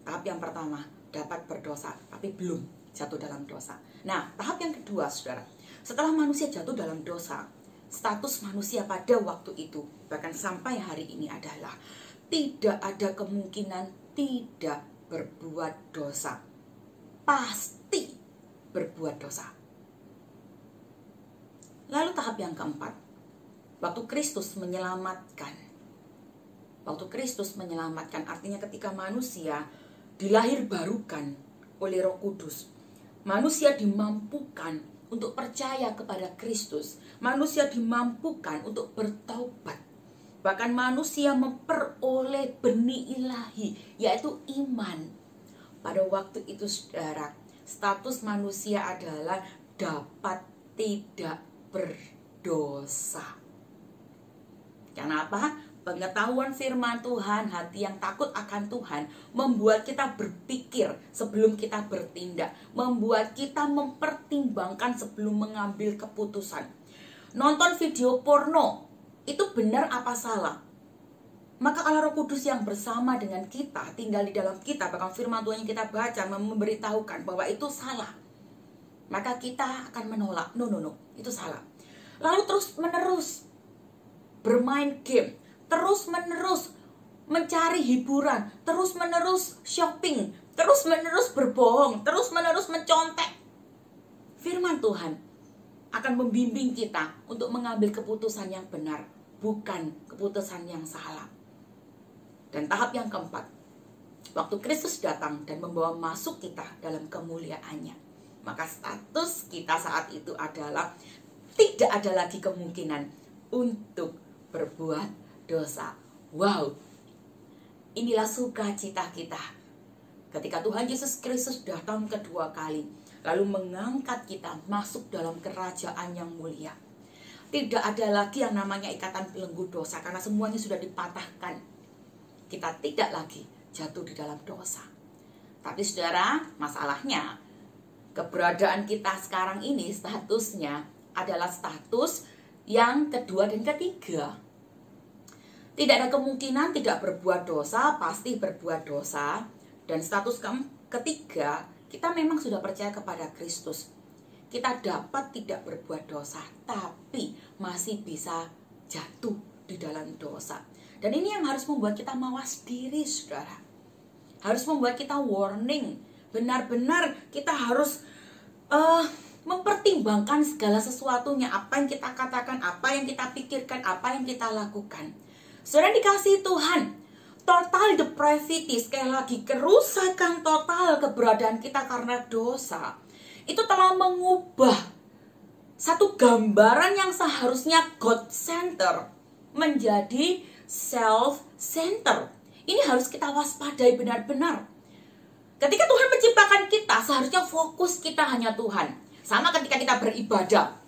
tahap yang pertama, dapat berdosa, tapi belum jatuh dalam dosa. Nah, tahap yang kedua, saudara, setelah manusia jatuh dalam dosa, status manusia pada waktu itu, bahkan sampai hari ini adalah tidak ada kemungkinan tidak berbuat dosa. Pasti berbuat dosa. Lalu tahap yang keempat, waktu Kristus menyelamatkan. Waktu Kristus menyelamatkan artinya ketika manusia dilahir barukan oleh Roh Kudus. Manusia dimampukan untuk percaya kepada Kristus. Manusia dimampukan untuk bertaubat. Bahkan manusia memperoleh benih ilahi, yaitu iman. Pada waktu itu, saudara, status manusia adalah dapat tidak berdosa. Karena apa? Pengetahuan firman Tuhan, hati yang takut akan Tuhan membuat kita berpikir sebelum kita bertindak, membuat kita mempertimbangkan sebelum mengambil keputusan. Nonton video porno itu benar apa salah? Maka Allah Roh Kudus yang bersama dengan kita, tinggal di dalam kita, bahkan firman Tuhan yang kita baca memberitahukan bahwa itu salah. Maka kita akan menolak, no, itu salah. Lalu terus menerus bermain game, terus menerus mencari hiburan, terus menerus shopping, terus menerus berbohong, terus menerus mencontek. Firman Tuhan akan membimbing kita untuk mengambil keputusan yang benar, bukan keputusan yang salah. Dan tahap yang keempat, waktu Kristus datang dan membawa masuk kita dalam kemuliaannya, maka status kita saat itu adalah tidak ada lagi kemungkinan untuk berbuat dosa. Wow, inilah sukacita kita ketika Tuhan Yesus Kristus datang kedua kali, lalu mengangkat kita masuk dalam kerajaan yang mulia. Tidak ada lagi yang namanya ikatan belenggu dosa, karena semuanya sudah dipatahkan. Kita tidak lagi jatuh di dalam dosa. Tapi saudara, masalahnya keberadaan kita sekarang ini statusnya adalah status yang kedua dan ketiga. Tidak ada kemungkinan tidak berbuat dosa, pasti berbuat dosa. Dan status ketiga, kita memang sudah percaya kepada Kristus. Kita dapat tidak berbuat dosa, tapi masih bisa jatuh di dalam dosa. Dan ini yang harus membuat kita mawas diri, saudara. Harus membuat kita warning. Benar-benar kita harus mempertimbangkan segala sesuatunya. Apa yang kita katakan, apa yang kita pikirkan, apa yang kita lakukan. Saudara dikasihi Tuhan, total depravity, sekali lagi kerusakan total keberadaan kita karena dosa, itu telah mengubah satu gambaran yang seharusnya God-center menjadi self-center. Ini harus kita waspadai benar-benar. Ketika Tuhan menciptakan kita, seharusnya fokus kita hanya Tuhan. Sama ketika kita beribadah.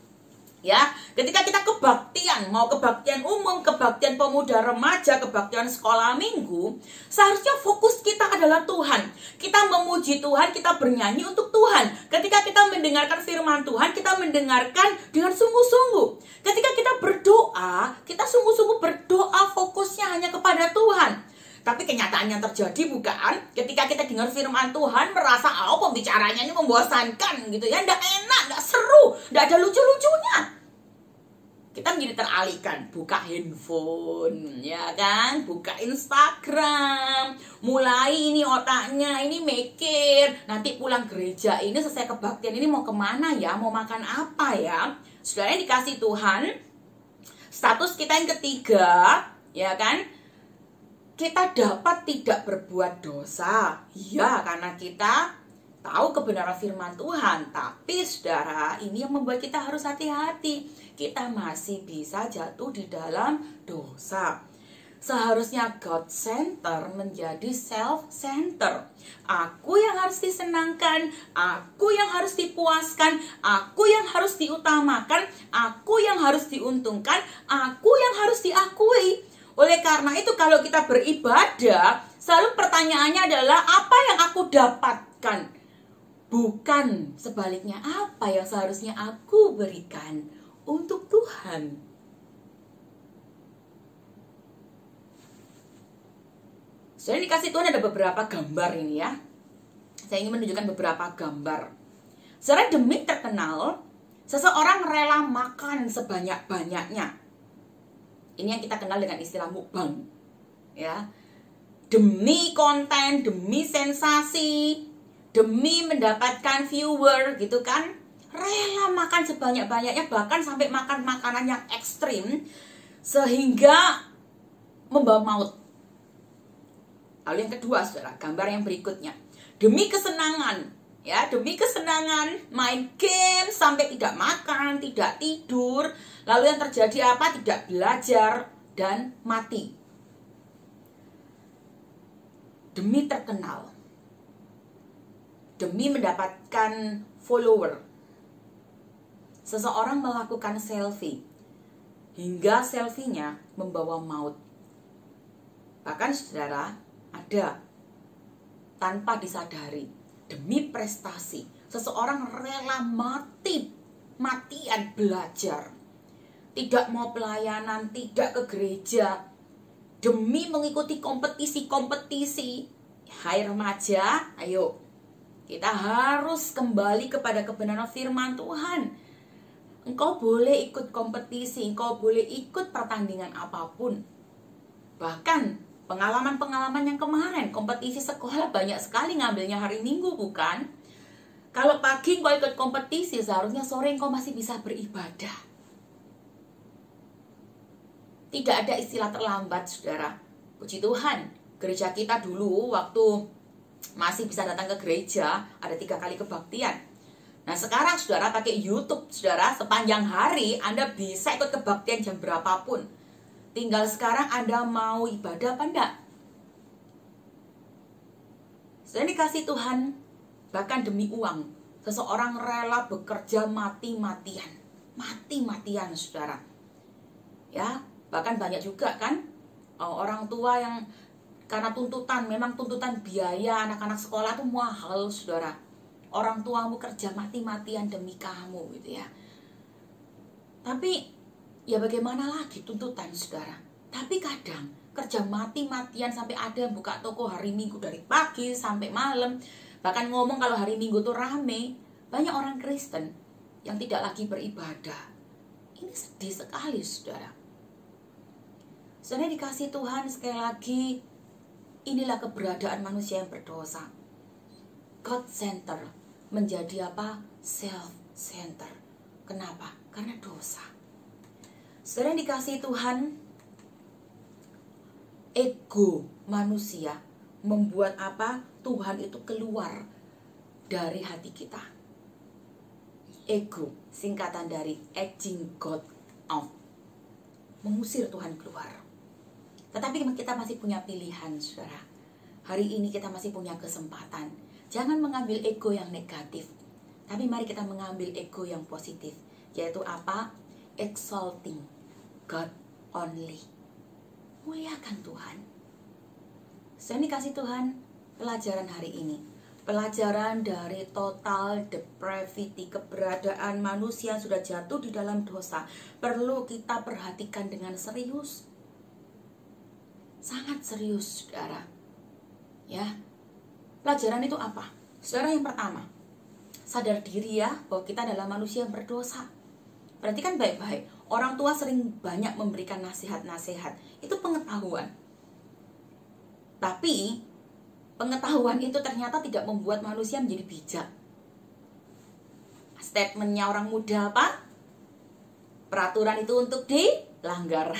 Ya, ketika kita kebaktian, mau kebaktian umum, kebaktian pemuda remaja, kebaktian sekolah minggu, seharusnya fokus kita adalah Tuhan. Kita memuji Tuhan, kita bernyanyi untuk Tuhan. Ketika kita mendengarkan firman Tuhan, kita mendengarkan dengan sungguh-sungguh. Ketika kita berdoa, kita sungguh-sungguh berdoa, fokusnya hanya kepada Tuhan. Tapi kenyataan yang terjadi bukan ketika kita dengar firman Tuhan merasa pembicaranya ini membosankan gitu ya, nggak enak, nggak seru, nggak ada lucu-lucunya. Kita menjadi teralihkan, buka handphone, ya kan, buka Instagram, mulai ini otaknya ini mikir, nanti pulang gereja ini selesai kebaktian ini mau kemana ya, mau makan apa ya. Saudara yang dikasih Tuhan, status kita yang ketiga, ya kan, kita dapat tidak berbuat dosa. Ya, karena kita tahu kebenaran firman Tuhan. Tapi saudara, ini yang membuat kita harus hati-hati. Kita masih bisa jatuh di dalam dosa. Seharusnya God center menjadi self center. Aku yang harus disenangkan, aku yang harus dipuaskan, aku yang harus diutamakan, aku yang harus diuntungkan, aku yang harus diakui. Oleh karena itu kalau kita beribadah, selalu pertanyaannya adalah apa yang aku dapatkan? Bukan sebaliknya, apa yang seharusnya aku berikan untuk Tuhan. Saya dikasih Tuhan ada beberapa gambar ini ya. Saya ingin menunjukkan beberapa gambar. Secara demi terkenal, seseorang rela makan sebanyak-banyaknya. Ini yang kita kenal dengan istilah mukbang. Ya. Demi konten, demi sensasi, demi mendapatkan viewer gitu kan. Rela makan sebanyak-banyaknya, bahkan sampai makan makanan yang ekstrim sehingga membawa maut. Lalu yang kedua, saudara, gambar yang berikutnya. Demi kesenangan, ya, demi kesenangan, main game sampai tidak makan, tidak tidur. Lalu yang terjadi apa? Tidak belajar dan mati. Demi terkenal, demi mendapatkan follower, seseorang melakukan selfie, hingga selfie-nya membawa maut. Bahkan, saudara, ada tanpa disadari, demi prestasi seseorang rela matian belajar, tidak mau pelayanan, tidak ke gereja, demi mengikuti kompetisi. Hai remaja, ayo kita harus kembali kepada kebenaran firman Tuhan. Engkau boleh ikut kompetisi, engkau boleh ikut pertandingan apapun. Bahkan pengalaman-pengalaman yang kemarin, kompetisi sekolah banyak sekali ngambilnya hari Minggu, bukan? Kalau pagi engkau ikut kompetisi, seharusnya sore engkau masih bisa beribadah. Tidak ada istilah terlambat, saudara. Puji Tuhan, gereja kita dulu waktu masih bisa datang ke gereja, ada 3 kali kebaktian. Nah sekarang saudara pakai YouTube, saudara, sepanjang hari Anda bisa ikut kebaktian jam berapapun. Tinggal sekarang Anda mau ibadah apa enggak? Saya dikasih Tuhan, bahkan demi uang, seseorang rela bekerja mati-matian, saudara. Ya, bahkan banyak juga kan orang tua yang karena tuntutan, memang tuntutan biaya anak-anak sekolah itu mahal, saudara. Orang tuamu kerja mati-matian demi kamu, gitu ya. Tapi ya bagaimana lagi tuntutan, saudara. Tapi kadang kerja mati-matian sampai ada yang buka toko hari Minggu dari pagi sampai malam. Bahkan ngomong kalau hari Minggu tuh rame. Banyak orang Kristen yang tidak lagi beribadah. Ini sedih sekali, saudara. Saudara dikasih Tuhan, sekali lagi, inilah keberadaan manusia yang berdosa. God center menjadi apa? Self center. Kenapa? Karena dosa. Saudara dikasih Tuhan, ego manusia membuat apa? Tuhan itu keluar dari hati kita. Ego, singkatan dari edging God out. Mengusir Tuhan keluar. Tetapi kita masih punya pilihan, saudara. Hari ini kita masih punya kesempatan. Jangan mengambil ego yang negatif. Tapi mari kita mengambil ego yang positif. Yaitu apa? Exalting God only. Muliakan Tuhan. Saya dikasih Tuhan, pelajaran hari ini. Pelajaran dari total depravity, keberadaan manusia yang sudah jatuh di dalam dosa. Perlu kita perhatikan dengan serius. Sangat serius, saudara. Ya. Pelajaran itu apa? Saudara, yang pertama, sadar diri ya bahwa kita adalah manusia yang berdosa. Perhatikan baik-baik. Orang tua sering banyak memberikan nasihat-nasihat. Itu pengetahuan. Tapi pengetahuan itu ternyata tidak membuat manusia menjadi bijak. Statementnya orang muda apa? Peraturan itu untuk dilanggar.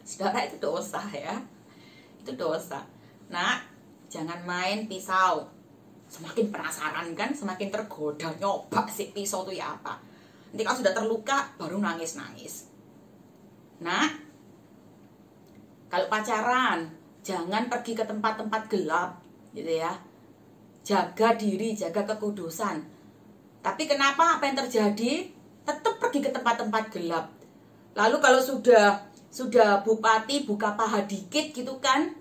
Saudara, itu dosa ya. Itu dosa. Nah, jangan main pisau. Semakin penasaran kan, semakin tergoda nyoba si pisau itu ya apa. Nanti kalau sudah terluka baru nangis-nangis. Nah, Kalau pacaran, jangan pergi ke tempat-tempat gelap, gitu ya. Jaga diri, jaga kekudusan. Tapi kenapa apa yang terjadi? Tetap pergi ke tempat-tempat gelap. Lalu kalau sudah bupati buka paha dikit gitu kan,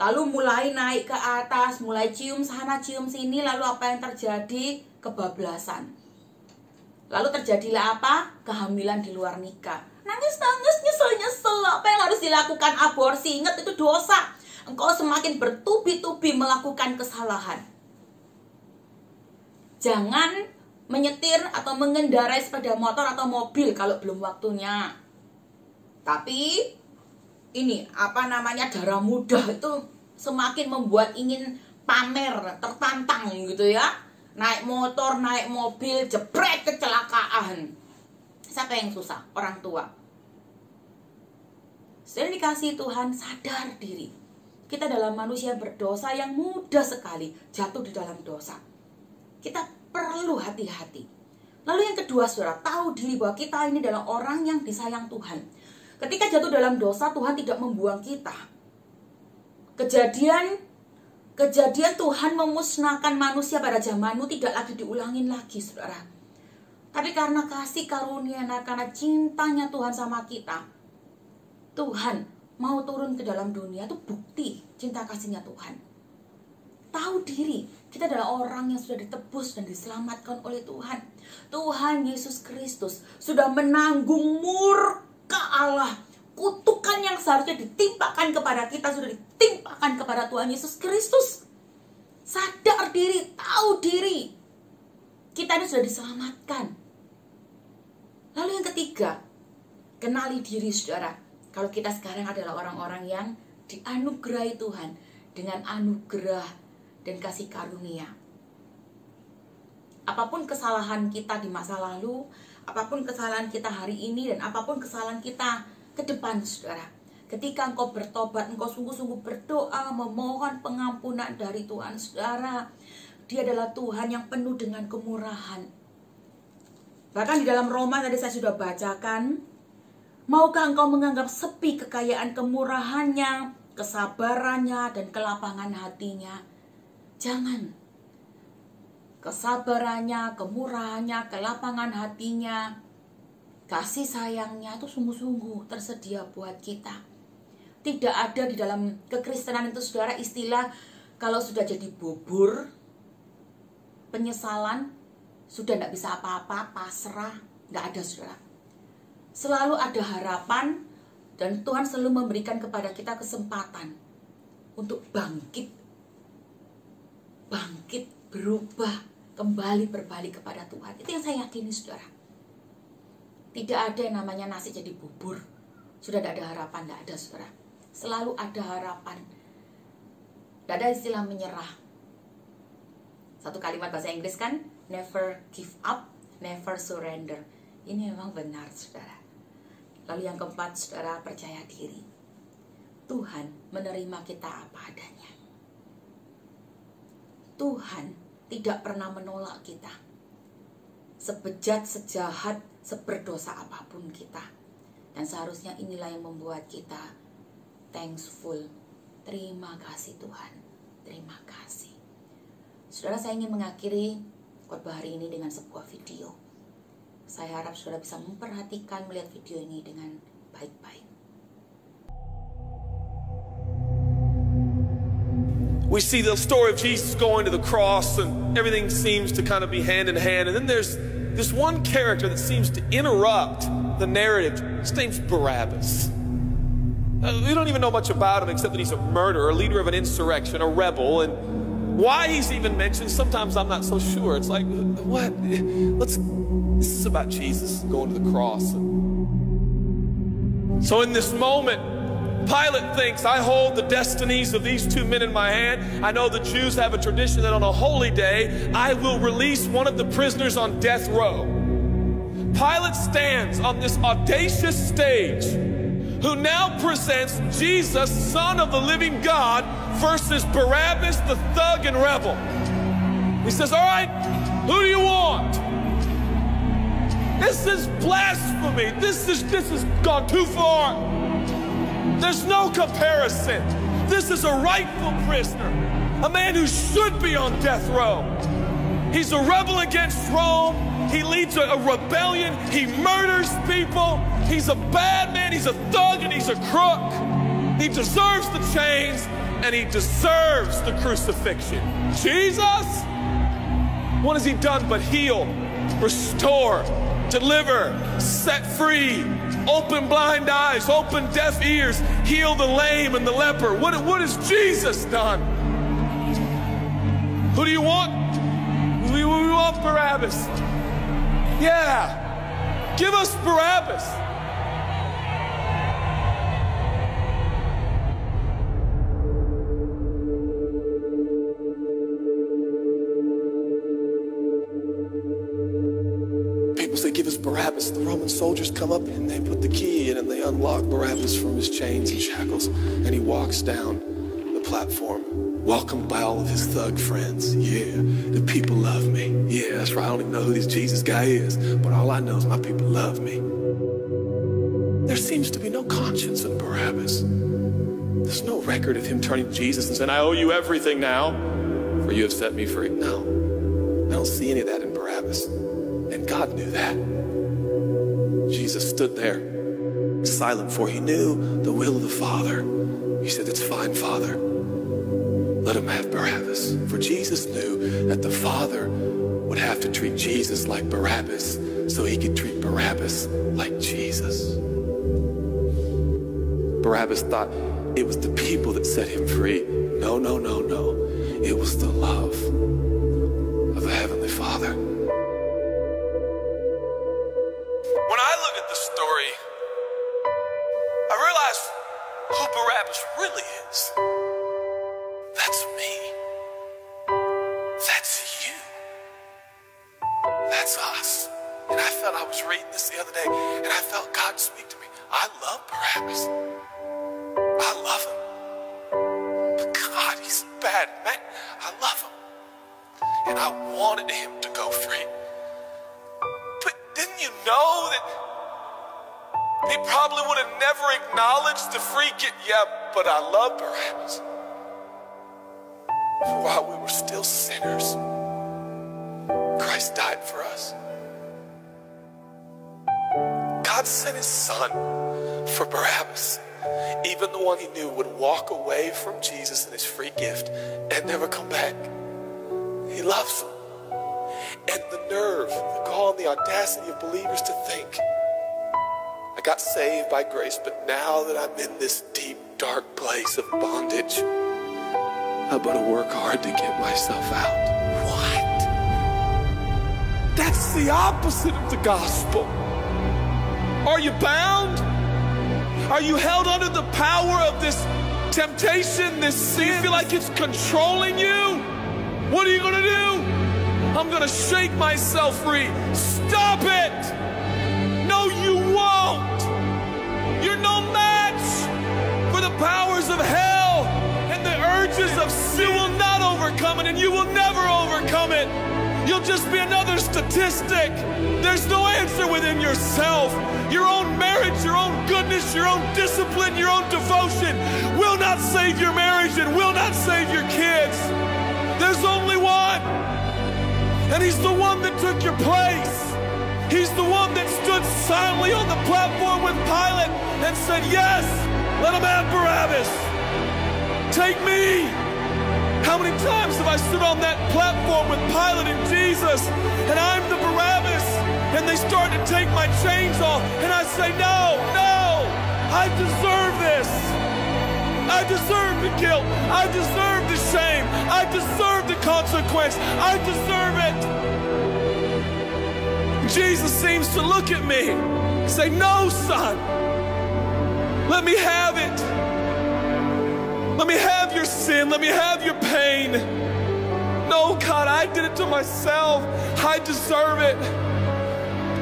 lalu mulai naik ke atas, mulai cium sana cium sini, lalu apa yang terjadi? Kebablasan. Lalu terjadilah apa? Kehamilan di luar nikah. Nangis-nangis, nyesel-nyesel. Apa yang harus dilakukan? Aborsi. Ingat, itu dosa. Engkau semakin bertubi-tubi melakukan kesalahan. Jangan menyetir atau mengendarai sepeda motor atau mobil kalau belum waktunya. Tapi ini darah muda itu semakin membuat ingin pamer, tertantang gitu ya. Naik motor, naik mobil, jebret, kecelakaan. Siapa yang susah? Orang tua. Sudah dikasih Tuhan, sadar diri. Kita adalah manusia berdosa yang mudah sekali jatuh di dalam dosa. Kita perlu hati-hati. Lalu yang kedua, saudara, tahu diri bahwa kita ini adalah orang yang disayang Tuhan. Ketika jatuh dalam dosa, Tuhan tidak membuang kita. Kejadian Tuhan memusnahkan manusia pada zamanmu tidak lagi diulangin lagi, saudara. Tapi karena kasih karunia, karena cintanya Tuhan sama kita, Tuhan mau turun ke dalam dunia, itu bukti cinta kasihnya Tuhan. Tahu diri, kita adalah orang yang sudah ditebus dan diselamatkan oleh Tuhan. Tuhan Yesus Kristus sudah menanggung murka Allah. Kutukan yang seharusnya ditimpakan kepada kita sudah ditimpakan kepada Tuhan Yesus Kristus. Sadar diri, tahu diri. Kita ini sudah diselamatkan. Lalu yang ketiga, kenali diri, saudara. Kalau kita sekarang adalah orang-orang yang dianugerahi Tuhan dengan anugerah dan kasih karunia. Apapun kesalahan kita di masa lalu, apapun kesalahan kita hari ini, dan apapun kesalahan kita ke depan, saudara. Ketika engkau bertobat, engkau sungguh-sungguh berdoa, memohon pengampunan dari Tuhan, saudara. Dia adalah Tuhan yang penuh dengan kemurahan. Bahkan di dalam Roma tadi saya sudah bacakan, maukah engkau menganggap sepi kekayaan kemurahannya, kesabarannya, dan kelapangan hatinya? Jangan. Kesabarannya, kemurahannya, kelapangan hatinya, kasih sayangnya itu sungguh-sungguh tersedia buat kita. Tidak ada di dalam kekristenan itu, saudara, istilah kalau sudah jadi bubur, penyesalan, sudah tidak bisa apa-apa, pasrah, tidak ada, saudara. Selalu ada harapan, dan Tuhan selalu memberikan kepada kita kesempatan untuk bangkit, berubah, kembali berbalik kepada Tuhan. Itu yang saya yakini, saudara. Tidak ada yang namanya nasi jadi bubur. Sudah tidak ada harapan, tidak ada, saudara. Selalu ada harapan. Tidak ada istilah menyerah. Satu kalimat bahasa Inggris kan, never give up, never surrender. Ini memang benar, saudara. Lalu yang keempat, saudara, percaya diri. Tuhan menerima kita apa adanya. Tuhan tidak pernah menolak kita. Sebejat, sejahat, seberdosa apapun kita. Dan seharusnya inilah yang membuat kita thankful. Terima kasih Tuhan. Terima kasih. Saudara, saya ingin mengakhiri khotbah hari ini dengan sebuah video. Saya harap saudara bisa memperhatikan, melihat video ini dengan baik-baik. We see the story of Jesus going to the cross, and everything seems to kind of be hand in hand. And then there's this one character that seems to interrupt the narrative. His name's Barabbas. We don't even know much about him except that he's a murderer, a leader of an insurrection, a rebel. And why he's even mentioned, sometimes I'm not so sure. It's like, what? This is about Jesus going to the cross. So in this moment, Pilate thinks, I hold the destinies of these two men in my hand. I know the Jews have a tradition that on a holy day, I will release one of the prisoners on death row. Pilate stands on this audacious stage, who now presents Jesus, Son of the living God, versus Barabbas, the thug and rebel. He says, all right, who do you want? This is blasphemy. This has gone too far. There's no comparison. This is a rightful prisoner, a man who should be on death row. He's a rebel against Rome. He leads a rebellion. He murders people. He's a bad man. He's a thug and he's a crook. He deserves the chains and he deserves the crucifixion. Jesus, what has he done but heal, restore, deliver, set free, open blind eyes, open deaf ears, heal the lame and the leper? What has Jesus done? Who do you want? We want Barabbas. Yeah, give us Barabbas. People say, give us Barabbas. The Roman soldiers come up and they put the key in and they unlock Barabbas from his chains and shackles, and he walks down the platform, welcomed by all of his thug friends. Yeah, the people love me. Yeah, that's right. I don't even know who this Jesus guy is, but all I know is my people love me. There seems to be no conscience in Barabbas. There's no record of him turning to Jesus and saying, I owe you everything now, for you have set me free. No, I don't see any of that in Barabbas. And God knew that. Jesus stood there, silent, for he knew the will of the Father. He said, it's fine, Father. Let him have Barabbas. For Jesus knew that the Father would have to treat Jesus like Barabbas so he could treat Barabbas like Jesus. Barabbas thought it was the people that set him free. No, no, no, no. It was the love of the Heavenly Father. When I look at the story, I realize who Barabbas really is. That's me. That's you. That's us. And I felt, I was reading this the other day, and I felt God speak to me. I love Barabbas. I love him. But God, he's bad, man. I love him. And I wanted him to go free. But didn't you know that he probably would have never acknowledged the free gift? Yeah, but I love Barabbas. For while we were still sinners, Christ died for us. God sent his son for Barabbas, even the one he knew would walk away from Jesus and his free gift and never come back. He loves him. And the nerve, the gall, and the audacity of believers to think, I got saved by grace, but now that I'm in this deep, dark place of bondage, I better work hard to get myself out. What? That's the opposite of the gospel. Are you bound? Are you held under the power of this temptation, this sin? You feel like it's controlling you? What are you gonna do? I'm gonna shake myself free. Stop it! No, you won't! You're no match for the powers of hell and the urges of sin. You will not overcome it, and you will never overcome it. You'll just be another statistic. There's no answer within yourself. Your own marriage, your own goodness, your own discipline, your own devotion will not save your marriage and will not save your kids. There's only one. And he's the one that took your place. He's the one that stood silently on the platform with Pilate and said, yes, let him have Barabbas. Take me. How many times have I stood on that platform with Pilate and Jesus, and I'm the Barabbas, and they start to take my chains off, and I say, no, no, I deserve this. I deserve the guilt. I deserve the shame. I deserve the consequence. I deserve it. Jesus seems to look at me and say, no, son, let me have it. Let me have your sin. Let me have your pain. No, God, I did it to myself. I deserve it.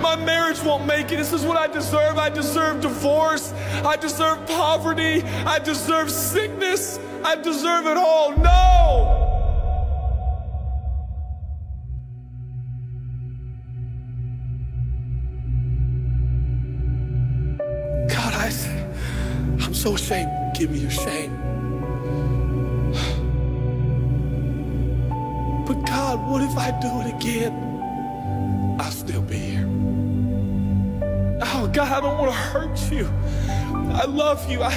My marriage won't make it. This is what I deserve. I deserve divorce. I deserve poverty. I deserve sickness. I deserve it all. No! God, I'm so ashamed. Give me your shame. But God, what if I do it again? I'll still be here. Oh God, I don't want to hurt you. I love you. I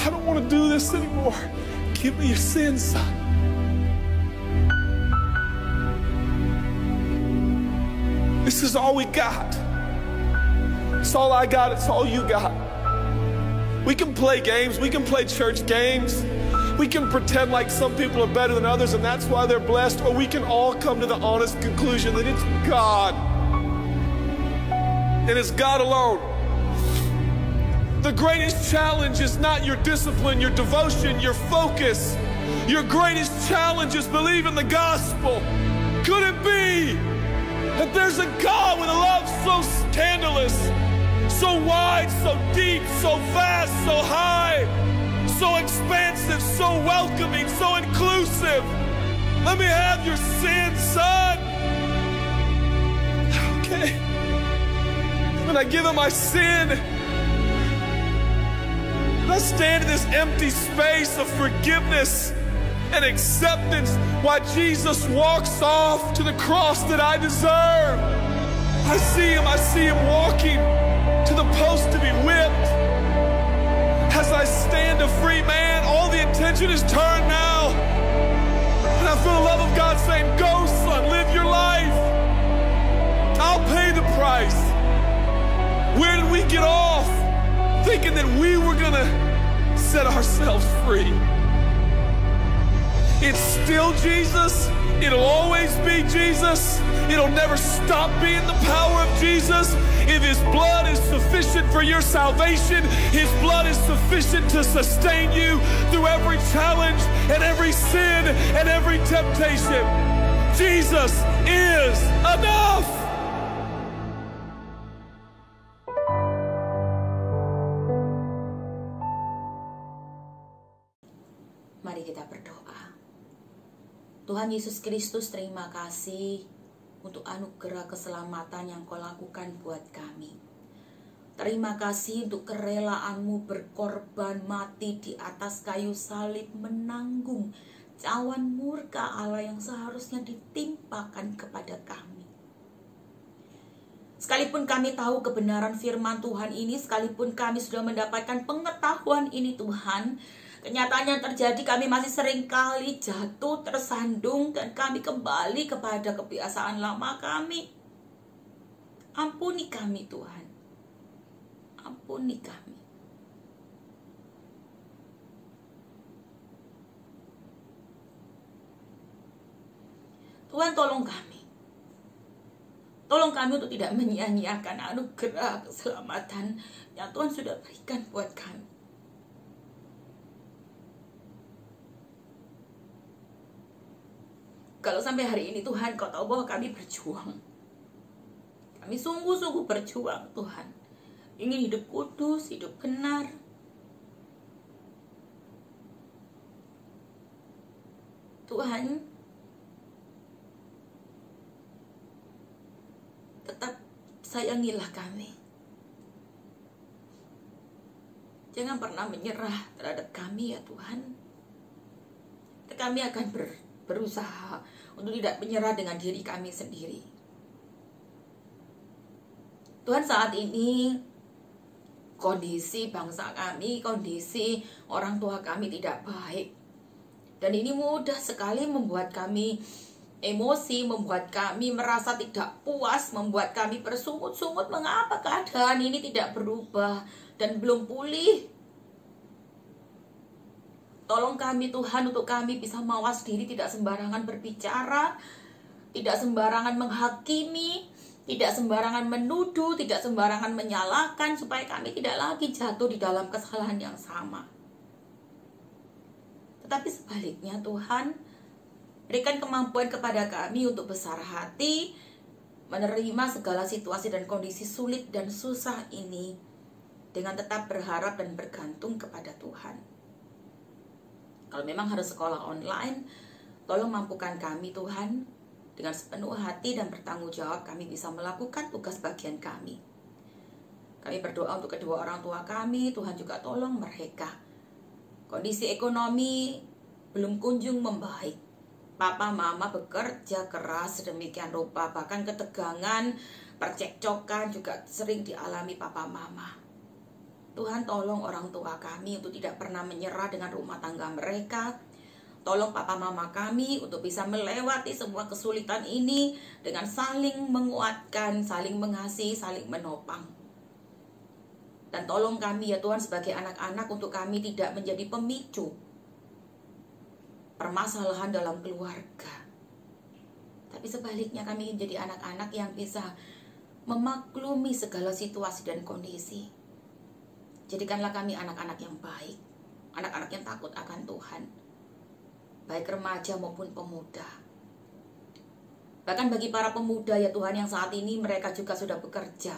don't want to do this anymore. Give me your sins, son. This is all we got. It's all I got. It's all you got. We can play games. We can play church games. We can pretend like some people are better than others and that's why they're blessed. Or we can all come to the honest conclusion that it's God. And it's God alone. The greatest challenge is not your discipline, your devotion, your focus. Your greatest challenge is believing the gospel. Could it be that there's a God with a love so scandalous, so wide, so deep, so vast, so high, so expansive, so welcoming, so inclusive? Let me have your sin, son. Okay. When I give him my sin, and I stand in this empty space of forgiveness and acceptance while Jesus walks off to the cross that I deserve. I see him walking to the post to be whipped. As I stand a free man, all the attention is turned now. And I feel the love of God saying, go son, live your life. I'll pay the price. Where did we get off? Thinking that we were gonna set ourselves free. It's still Jesus. It'll always be Jesus. It'll never stop being the power of Jesus. If his blood is sufficient for your salvation, his blood is sufficient to sustain you through every challenge and every sin and every temptation. Jesus is enough. Mari kita berdoa. Tuhan Yesus Kristus, terima kasih untuk anugerah keselamatan yang Kau lakukan buat kami. Terima kasih untuk kerelaanmu berkorban mati di atas kayu salib, menanggung cawan murka Allah yang seharusnya ditimpakan kepada kami. Sekalipun kami tahu kebenaran firman Tuhan ini, sekalipun kami sudah mendapatkan pengetahuan ini Tuhan, kenyataan yang terjadi kami masih sering kali jatuh, tersandung, dan kami kembali kepada kebiasaan lama kami. Ampuni kami Tuhan. Ampuni kami. Tuhan tolong kami. Tolong kami untuk tidak menyia-nyiakan anugerah keselamatan yang Tuhan sudah berikan buat kami. Kalau sampai hari ini Tuhan, Kau tahu bahwa kami berjuang. Kami sungguh-sungguh berjuang Tuhan. Ingin hidup kudus, hidup benar. Tuhan, tetap sayangilah kami. Jangan pernah menyerah terhadap kami ya Tuhan. Kami akan berusaha untuk tidak menyerah dengan diri kami sendiri. Tuhan, saat ini kondisi bangsa kami, kondisi orang tua kami tidak baik. Dan ini mudah sekali membuat kami emosi, membuat kami merasa tidak puas, membuat kami bersungut-sungut mengapa keadaan ini tidak berubah dan belum pulih. Tolong kami Tuhan untuk kami bisa mawas diri, tidak sembarangan berbicara, tidak sembarangan menghakimi, tidak sembarangan menuduh, tidak sembarangan menyalahkan, supaya kami tidak lagi jatuh di dalam kesalahan yang sama. Tetapi sebaliknya Tuhan, berikan kemampuan kepada kami untuk besar hati, menerima segala situasi dan kondisi sulit dan susah ini, dengan tetap berharap dan bergantung kepada Tuhan. Kalau memang harus sekolah online, tolong mampukan kami Tuhan, dengan sepenuh hati dan bertanggung jawab kami bisa melakukan tugas bagian kami. Kami berdoa untuk kedua orang tua kami, Tuhan juga tolong mereka Kondisi ekonomi belum kunjung membaik. Papa mama bekerja keras sedemikian rupa, bahkan ketegangan, percekcokan juga sering dialami papa mama. Tuhan tolong orang tua kami untuk tidak pernah menyerah dengan rumah tangga mereka. Tolong papa mama kami untuk bisa melewati semua kesulitan ini dengan saling menguatkan, saling mengasihi, saling menopang. Dan tolong kami ya Tuhan sebagai anak-anak untuk kami tidak menjadi pemicu permasalahan dalam keluarga. Tapi sebaliknya kami menjadi anak-anak yang bisa memaklumi segala situasi dan kondisi. Jadikanlah kami anak-anak yang baik, anak-anak yang takut akan Tuhan, baik remaja maupun pemuda. Bahkan bagi para pemuda ya Tuhan yang saat ini mereka juga sudah bekerja.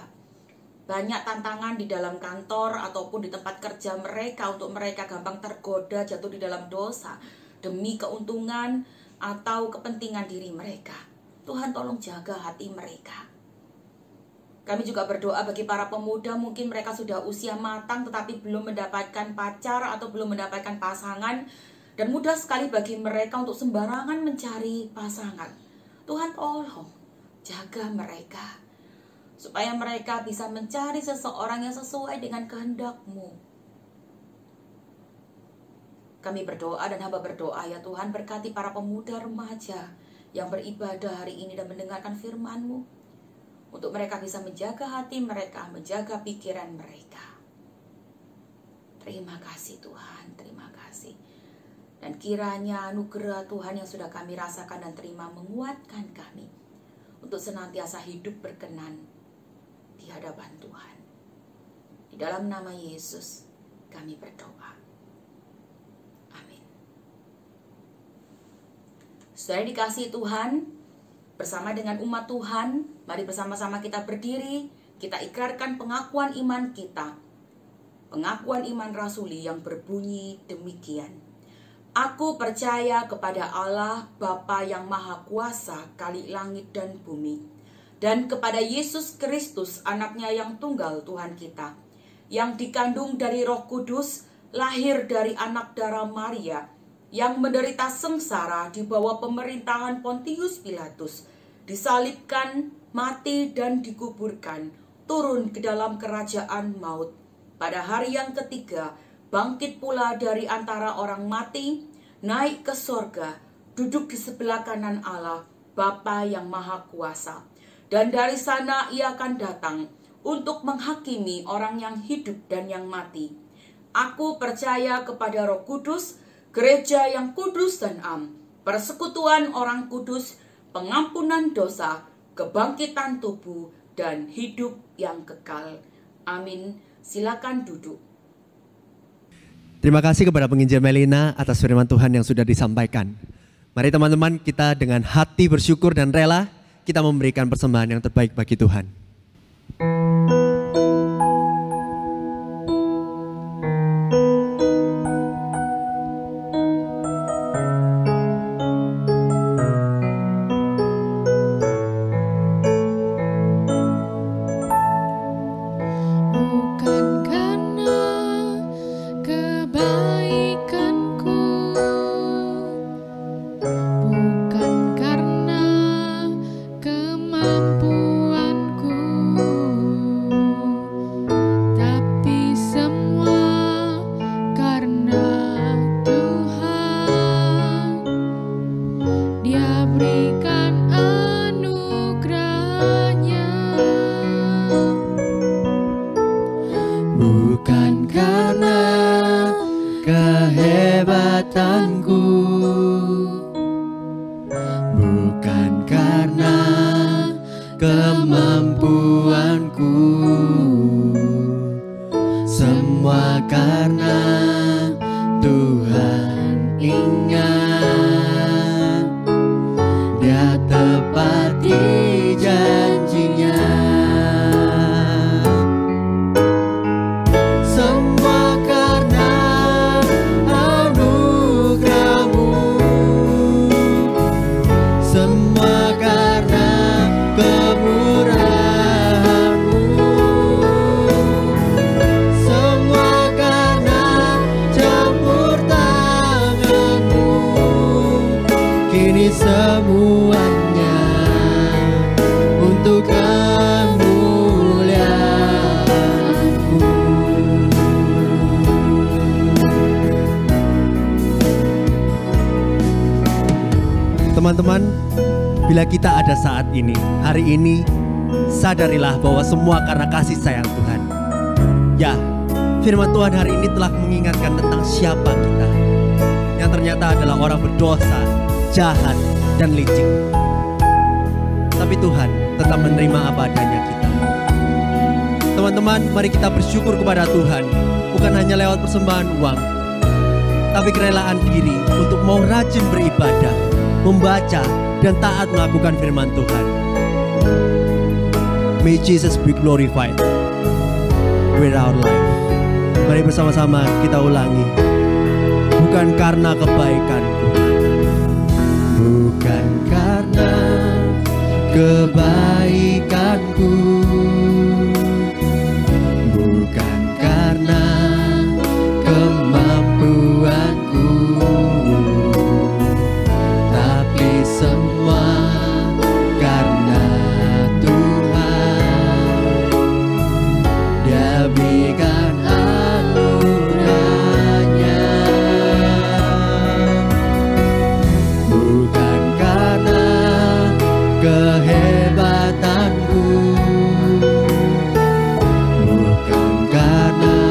Banyak tantangan di dalam kantor ataupun di tempat kerja mereka untuk mereka gampang tergoda jatuh di dalam dosa demi keuntungan atau kepentingan diri mereka. Tuhan tolong jaga hati mereka. Kami juga berdoa bagi para pemuda, mungkin mereka sudah usia matang tetapi belum mendapatkan pacar atau belum mendapatkan pasangan. Dan mudah sekali bagi mereka untuk sembarangan mencari pasangan. Tuhan tolong jaga mereka, supaya mereka bisa mencari seseorang yang sesuai dengan kehendak-Mu. Kami berdoa dan hamba berdoa ya Tuhan, berkati para pemuda remaja yang beribadah hari ini dan mendengarkan firman-Mu. Untuk mereka bisa menjaga hati mereka, menjaga pikiran mereka. Terima kasih Tuhan, terima kasih. Dan kiranya anugerah Tuhan yang sudah kami rasakan dan terima menguatkan kami untuk senantiasa hidup berkenan di hadapan Tuhan. Di dalam nama Yesus kami berdoa. Amin. Saudara dikasihi Tuhan, bersama dengan umat Tuhan, mari bersama-sama kita berdiri, kita ikrarkan pengakuan iman kita. Pengakuan iman rasuli yang berbunyi demikian. Aku percaya kepada Allah Bapa yang Maha Kuasa, Khalik langit dan bumi, dan kepada Yesus Kristus, anaknya yang tunggal Tuhan kita, yang dikandung dari Roh Kudus, lahir dari anak darah Maria, yang menderita sengsara di bawah pemerintahan Pontius Pilatus, disalibkan, mati dan dikuburkan, turun ke dalam kerajaan maut. Pada hari yang ketiga, bangkit pula dari antara orang mati, naik ke sorga, duduk di sebelah kanan Allah, Bapa yang Maha Kuasa. Dan dari sana ia akan datang untuk menghakimi orang yang hidup dan yang mati. Aku percaya kepada Roh Kudus, gereja yang kudus dan am, persekutuan orang kudus, pengampunan dosa, kebangkitan tubuh, dan hidup yang kekal. Amin. Silakan duduk. Terima kasih kepada penginjil Melina atas firman Tuhan yang sudah disampaikan. Mari teman-teman, kita dengan hati bersyukur dan rela kita memberikan persembahan yang terbaik bagi Tuhan. Semua karena jemur semuanya untuk kemuliaan-Mu. Teman-teman, bila kita ada saat ini, hari ini, sadarilah bahwa semua karena kasih sayang Tuhan. Ya, firman Tuhan hari ini telah mengingatkan tentang siapa kita, yang ternyata adalah orang berdosa, jahat, dan licik. Tapi Tuhan tetap menerima apa adanya kita. Teman-teman, mari kita bersyukur kepada Tuhan, bukan hanya lewat persembahan uang, tapi kerelaan diri untuk mau rajin beribadah, membaca, dan taat melakukan firman Tuhan. May Jesus be glorified with our life. Mari bersama-sama kita ulangi. Bukan karena kebaikanku, bukan karena kebaikanku, bukan karena kemampuanku, tapi semua karena Tuhan. Dia berikan anugerahnya, bukan karena kehebatanku, bukan karena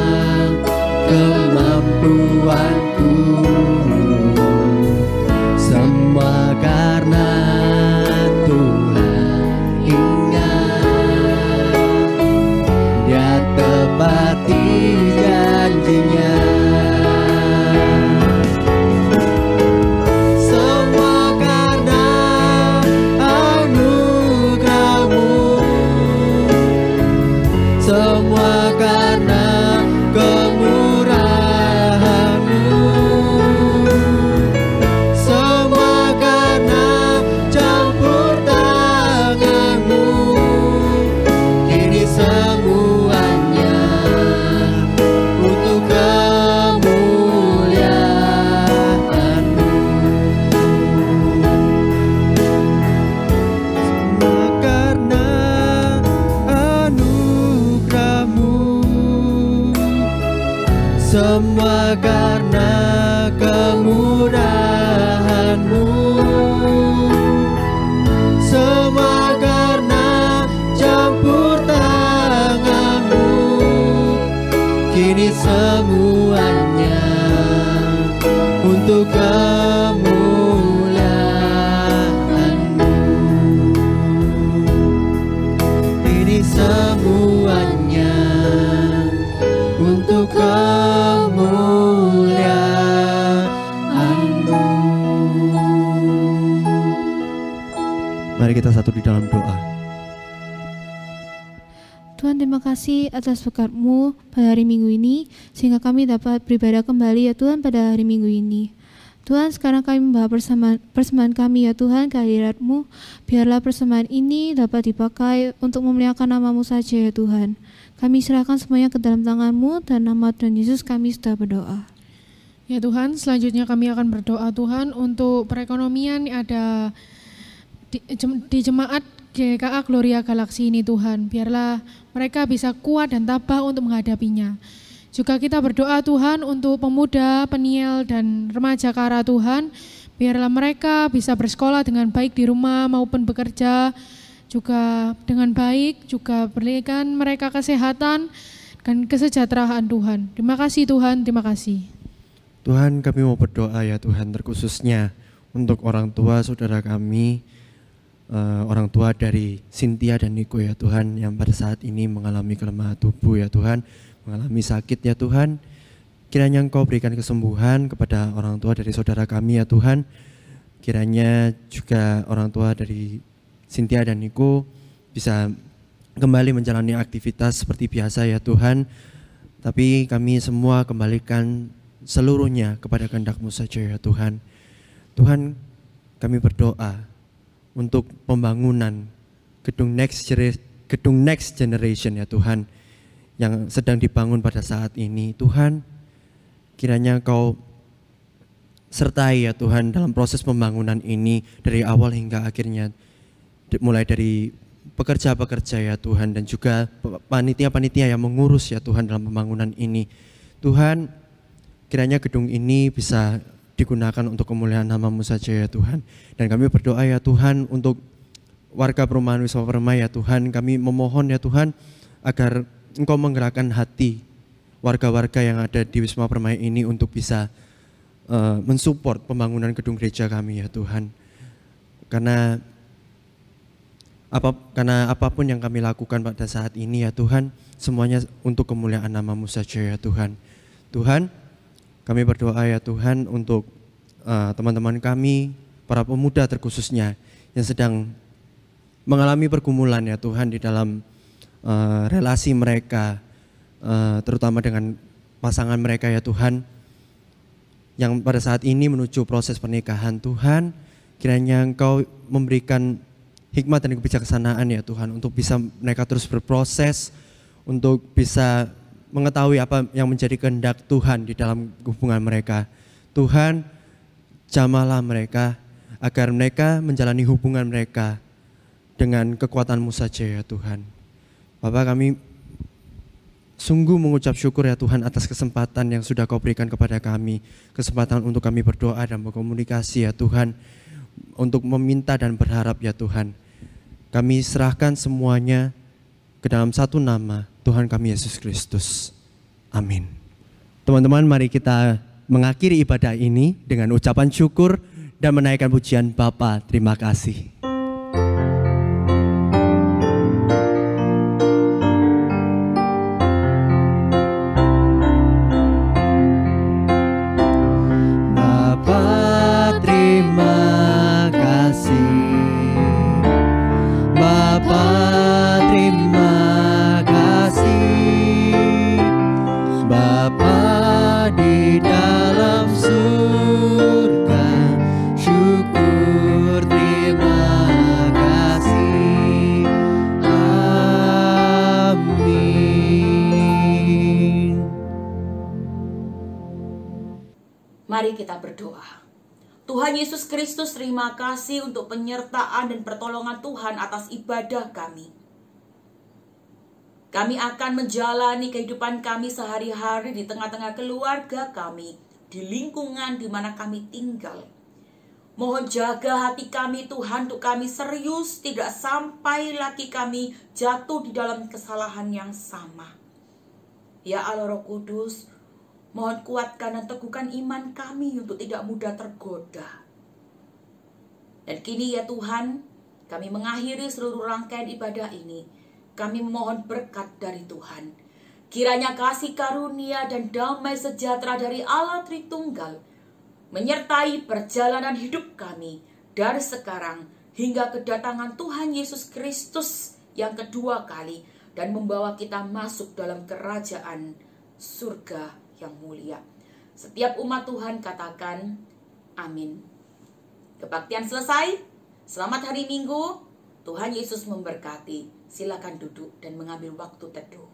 kemampuanku, semua karena Tuhan. Ingat, Dia tepati janjinya. Semua karena anugerah-Mu, semua karena kemurahan-Mu, semua karena campur tangan-Mu. Ini semuanya untuk kemuliaan-Mu. Semua karena anugerah-Mu, semua karena kemurahan-Mu, semua karena campur tangan-Mu. Kini semuanya untuk kemuliaan-Mu. Ini semuanya untuk kemuliaan-Mu. Mari kita satu di dalam doa. Tuhan, terima kasih atas berkat-Mu pada hari Minggu ini, sehingga kami dapat beribadah kembali ya Tuhan pada hari Minggu ini. Tuhan, sekarang kami membawa persembahan kami ya Tuhan ke hadirat-Mu. Biarlah persembahan ini dapat dipakai untuk memuliakan nama-Mu saja ya Tuhan. Kami serahkan semuanya ke dalam tangan-Mu, dan nama Tuhan Yesus kami sudah berdoa. Ya Tuhan, selanjutnya kami akan berdoa Tuhan untuk perekonomian yang ada di jemaat GKA Gloria Galaksi ini Tuhan. Biarlah mereka bisa kuat dan tabah untuk menghadapinya. Juga kita berdoa Tuhan untuk pemuda, peniel, dan remaja Kara Tuhan. Biarlah mereka bisa bersekolah dengan baik di rumah maupun bekerja juga dengan baik. Juga berikan mereka kesehatan dan kesejahteraan Tuhan. Terima kasih Tuhan, terima kasih. Tuhan, kami mau berdoa ya Tuhan, terkhususnya untuk orang tua saudara kami, orang tua dari Cynthia dan Niko ya Tuhan, yang pada saat ini mengalami kelemahan tubuh ya Tuhan, mengalami sakit ya Tuhan. Kiranya Engkau berikan kesembuhan kepada orang tua dari saudara kami ya Tuhan. Kiranya juga orang tua dari Cynthia dan Niko bisa kembali menjalani aktivitas seperti biasa ya Tuhan. Tapi kami semua kembalikan seluruhnya kepada kehendak-Mu saja ya Tuhan. Tuhan, kami berdoa untuk pembangunan gedung next generation ya Tuhan, yang sedang dibangun pada saat ini. Tuhan, kiranya Engkau sertai ya Tuhan dalam proses pembangunan ini dari awal hingga akhirnya, mulai dari pekerja-pekerja ya Tuhan, dan juga panitia-panitia yang mengurus ya Tuhan dalam pembangunan ini. Tuhan, kiranya gedung ini bisa digunakan untuk kemuliaan nama-Mu saja ya Tuhan. Dan kami berdoa ya Tuhan untuk warga perumahan Wisma Permai ya Tuhan. Kami memohon ya Tuhan agar Engkau menggerakkan hati warga-warga yang ada di Wisma Permai ini untuk bisa mensupport pembangunan gedung gereja kami ya Tuhan. Karena apapun yang kami lakukan pada saat ini ya Tuhan, semuanya untuk kemuliaan nama-Mu saja ya Tuhan. Tuhan, kami berdoa ya Tuhan untuk teman-teman kami, para pemuda terkhususnya yang sedang mengalami pergumulan ya Tuhan di dalam relasi mereka, terutama dengan pasangan mereka ya Tuhan, yang pada saat ini menuju proses pernikahan. Tuhan, kiranya Engkau memberikan hikmat dan kebijaksanaan ya Tuhan untuk bisa mereka terus berproses, untuk bisa mengetahui apa yang menjadi kehendak Tuhan di dalam hubungan mereka. Tuhan, jamahlah mereka agar mereka menjalani hubungan mereka dengan kekuatan-Mu saja ya Tuhan. Bapak, kami sungguh mengucap syukur ya Tuhan atas kesempatan yang sudah Kau berikan kepada kami, kesempatan untuk kami berdoa dan berkomunikasi ya Tuhan, untuk meminta dan berharap ya Tuhan. Kami serahkan semuanya ke dalam satu nama, Tuhan kami Yesus Kristus. Amin. Teman-teman, mari kita mengakhiri ibadah ini dengan ucapan syukur dan menaikkan pujian Bapa. Terima kasih. Bapa, terima kasih. Bapa, terima kasih. Bapa di dalam surga, syukur terima kasih. Amin. Mari kita berdoa. Tuhan Yesus Kristus, terima kasih untuk penyertaan dan pertolongan Tuhan atas ibadah kami. Kami akan menjalani kehidupan kami sehari-hari di tengah-tengah keluarga kami, di lingkungan di mana kami tinggal. Mohon jaga hati kami Tuhan, untuk kami serius, tidak sampai lagi kami jatuh di dalam kesalahan yang sama. Ya Allah Roh Kudus, mohon kuatkan dan teguhkan iman kami untuk tidak mudah tergoda. Dan kini ya Tuhan, kami mengakhiri seluruh rangkaian ibadah ini. Kami memohon berkat dari Tuhan. Kiranya kasih karunia dan damai sejahtera dari Allah Tritunggal menyertai perjalanan hidup kami dari sekarang hingga kedatangan Tuhan Yesus Kristus yang kedua kali dan membawa kita masuk dalam kerajaan surga yang mulia. Setiap umat Tuhan katakan amin. Kebaktian selesai. Selamat hari Minggu. Tuhan Yesus memberkati. Silakan duduk dan mengambil waktu teduh.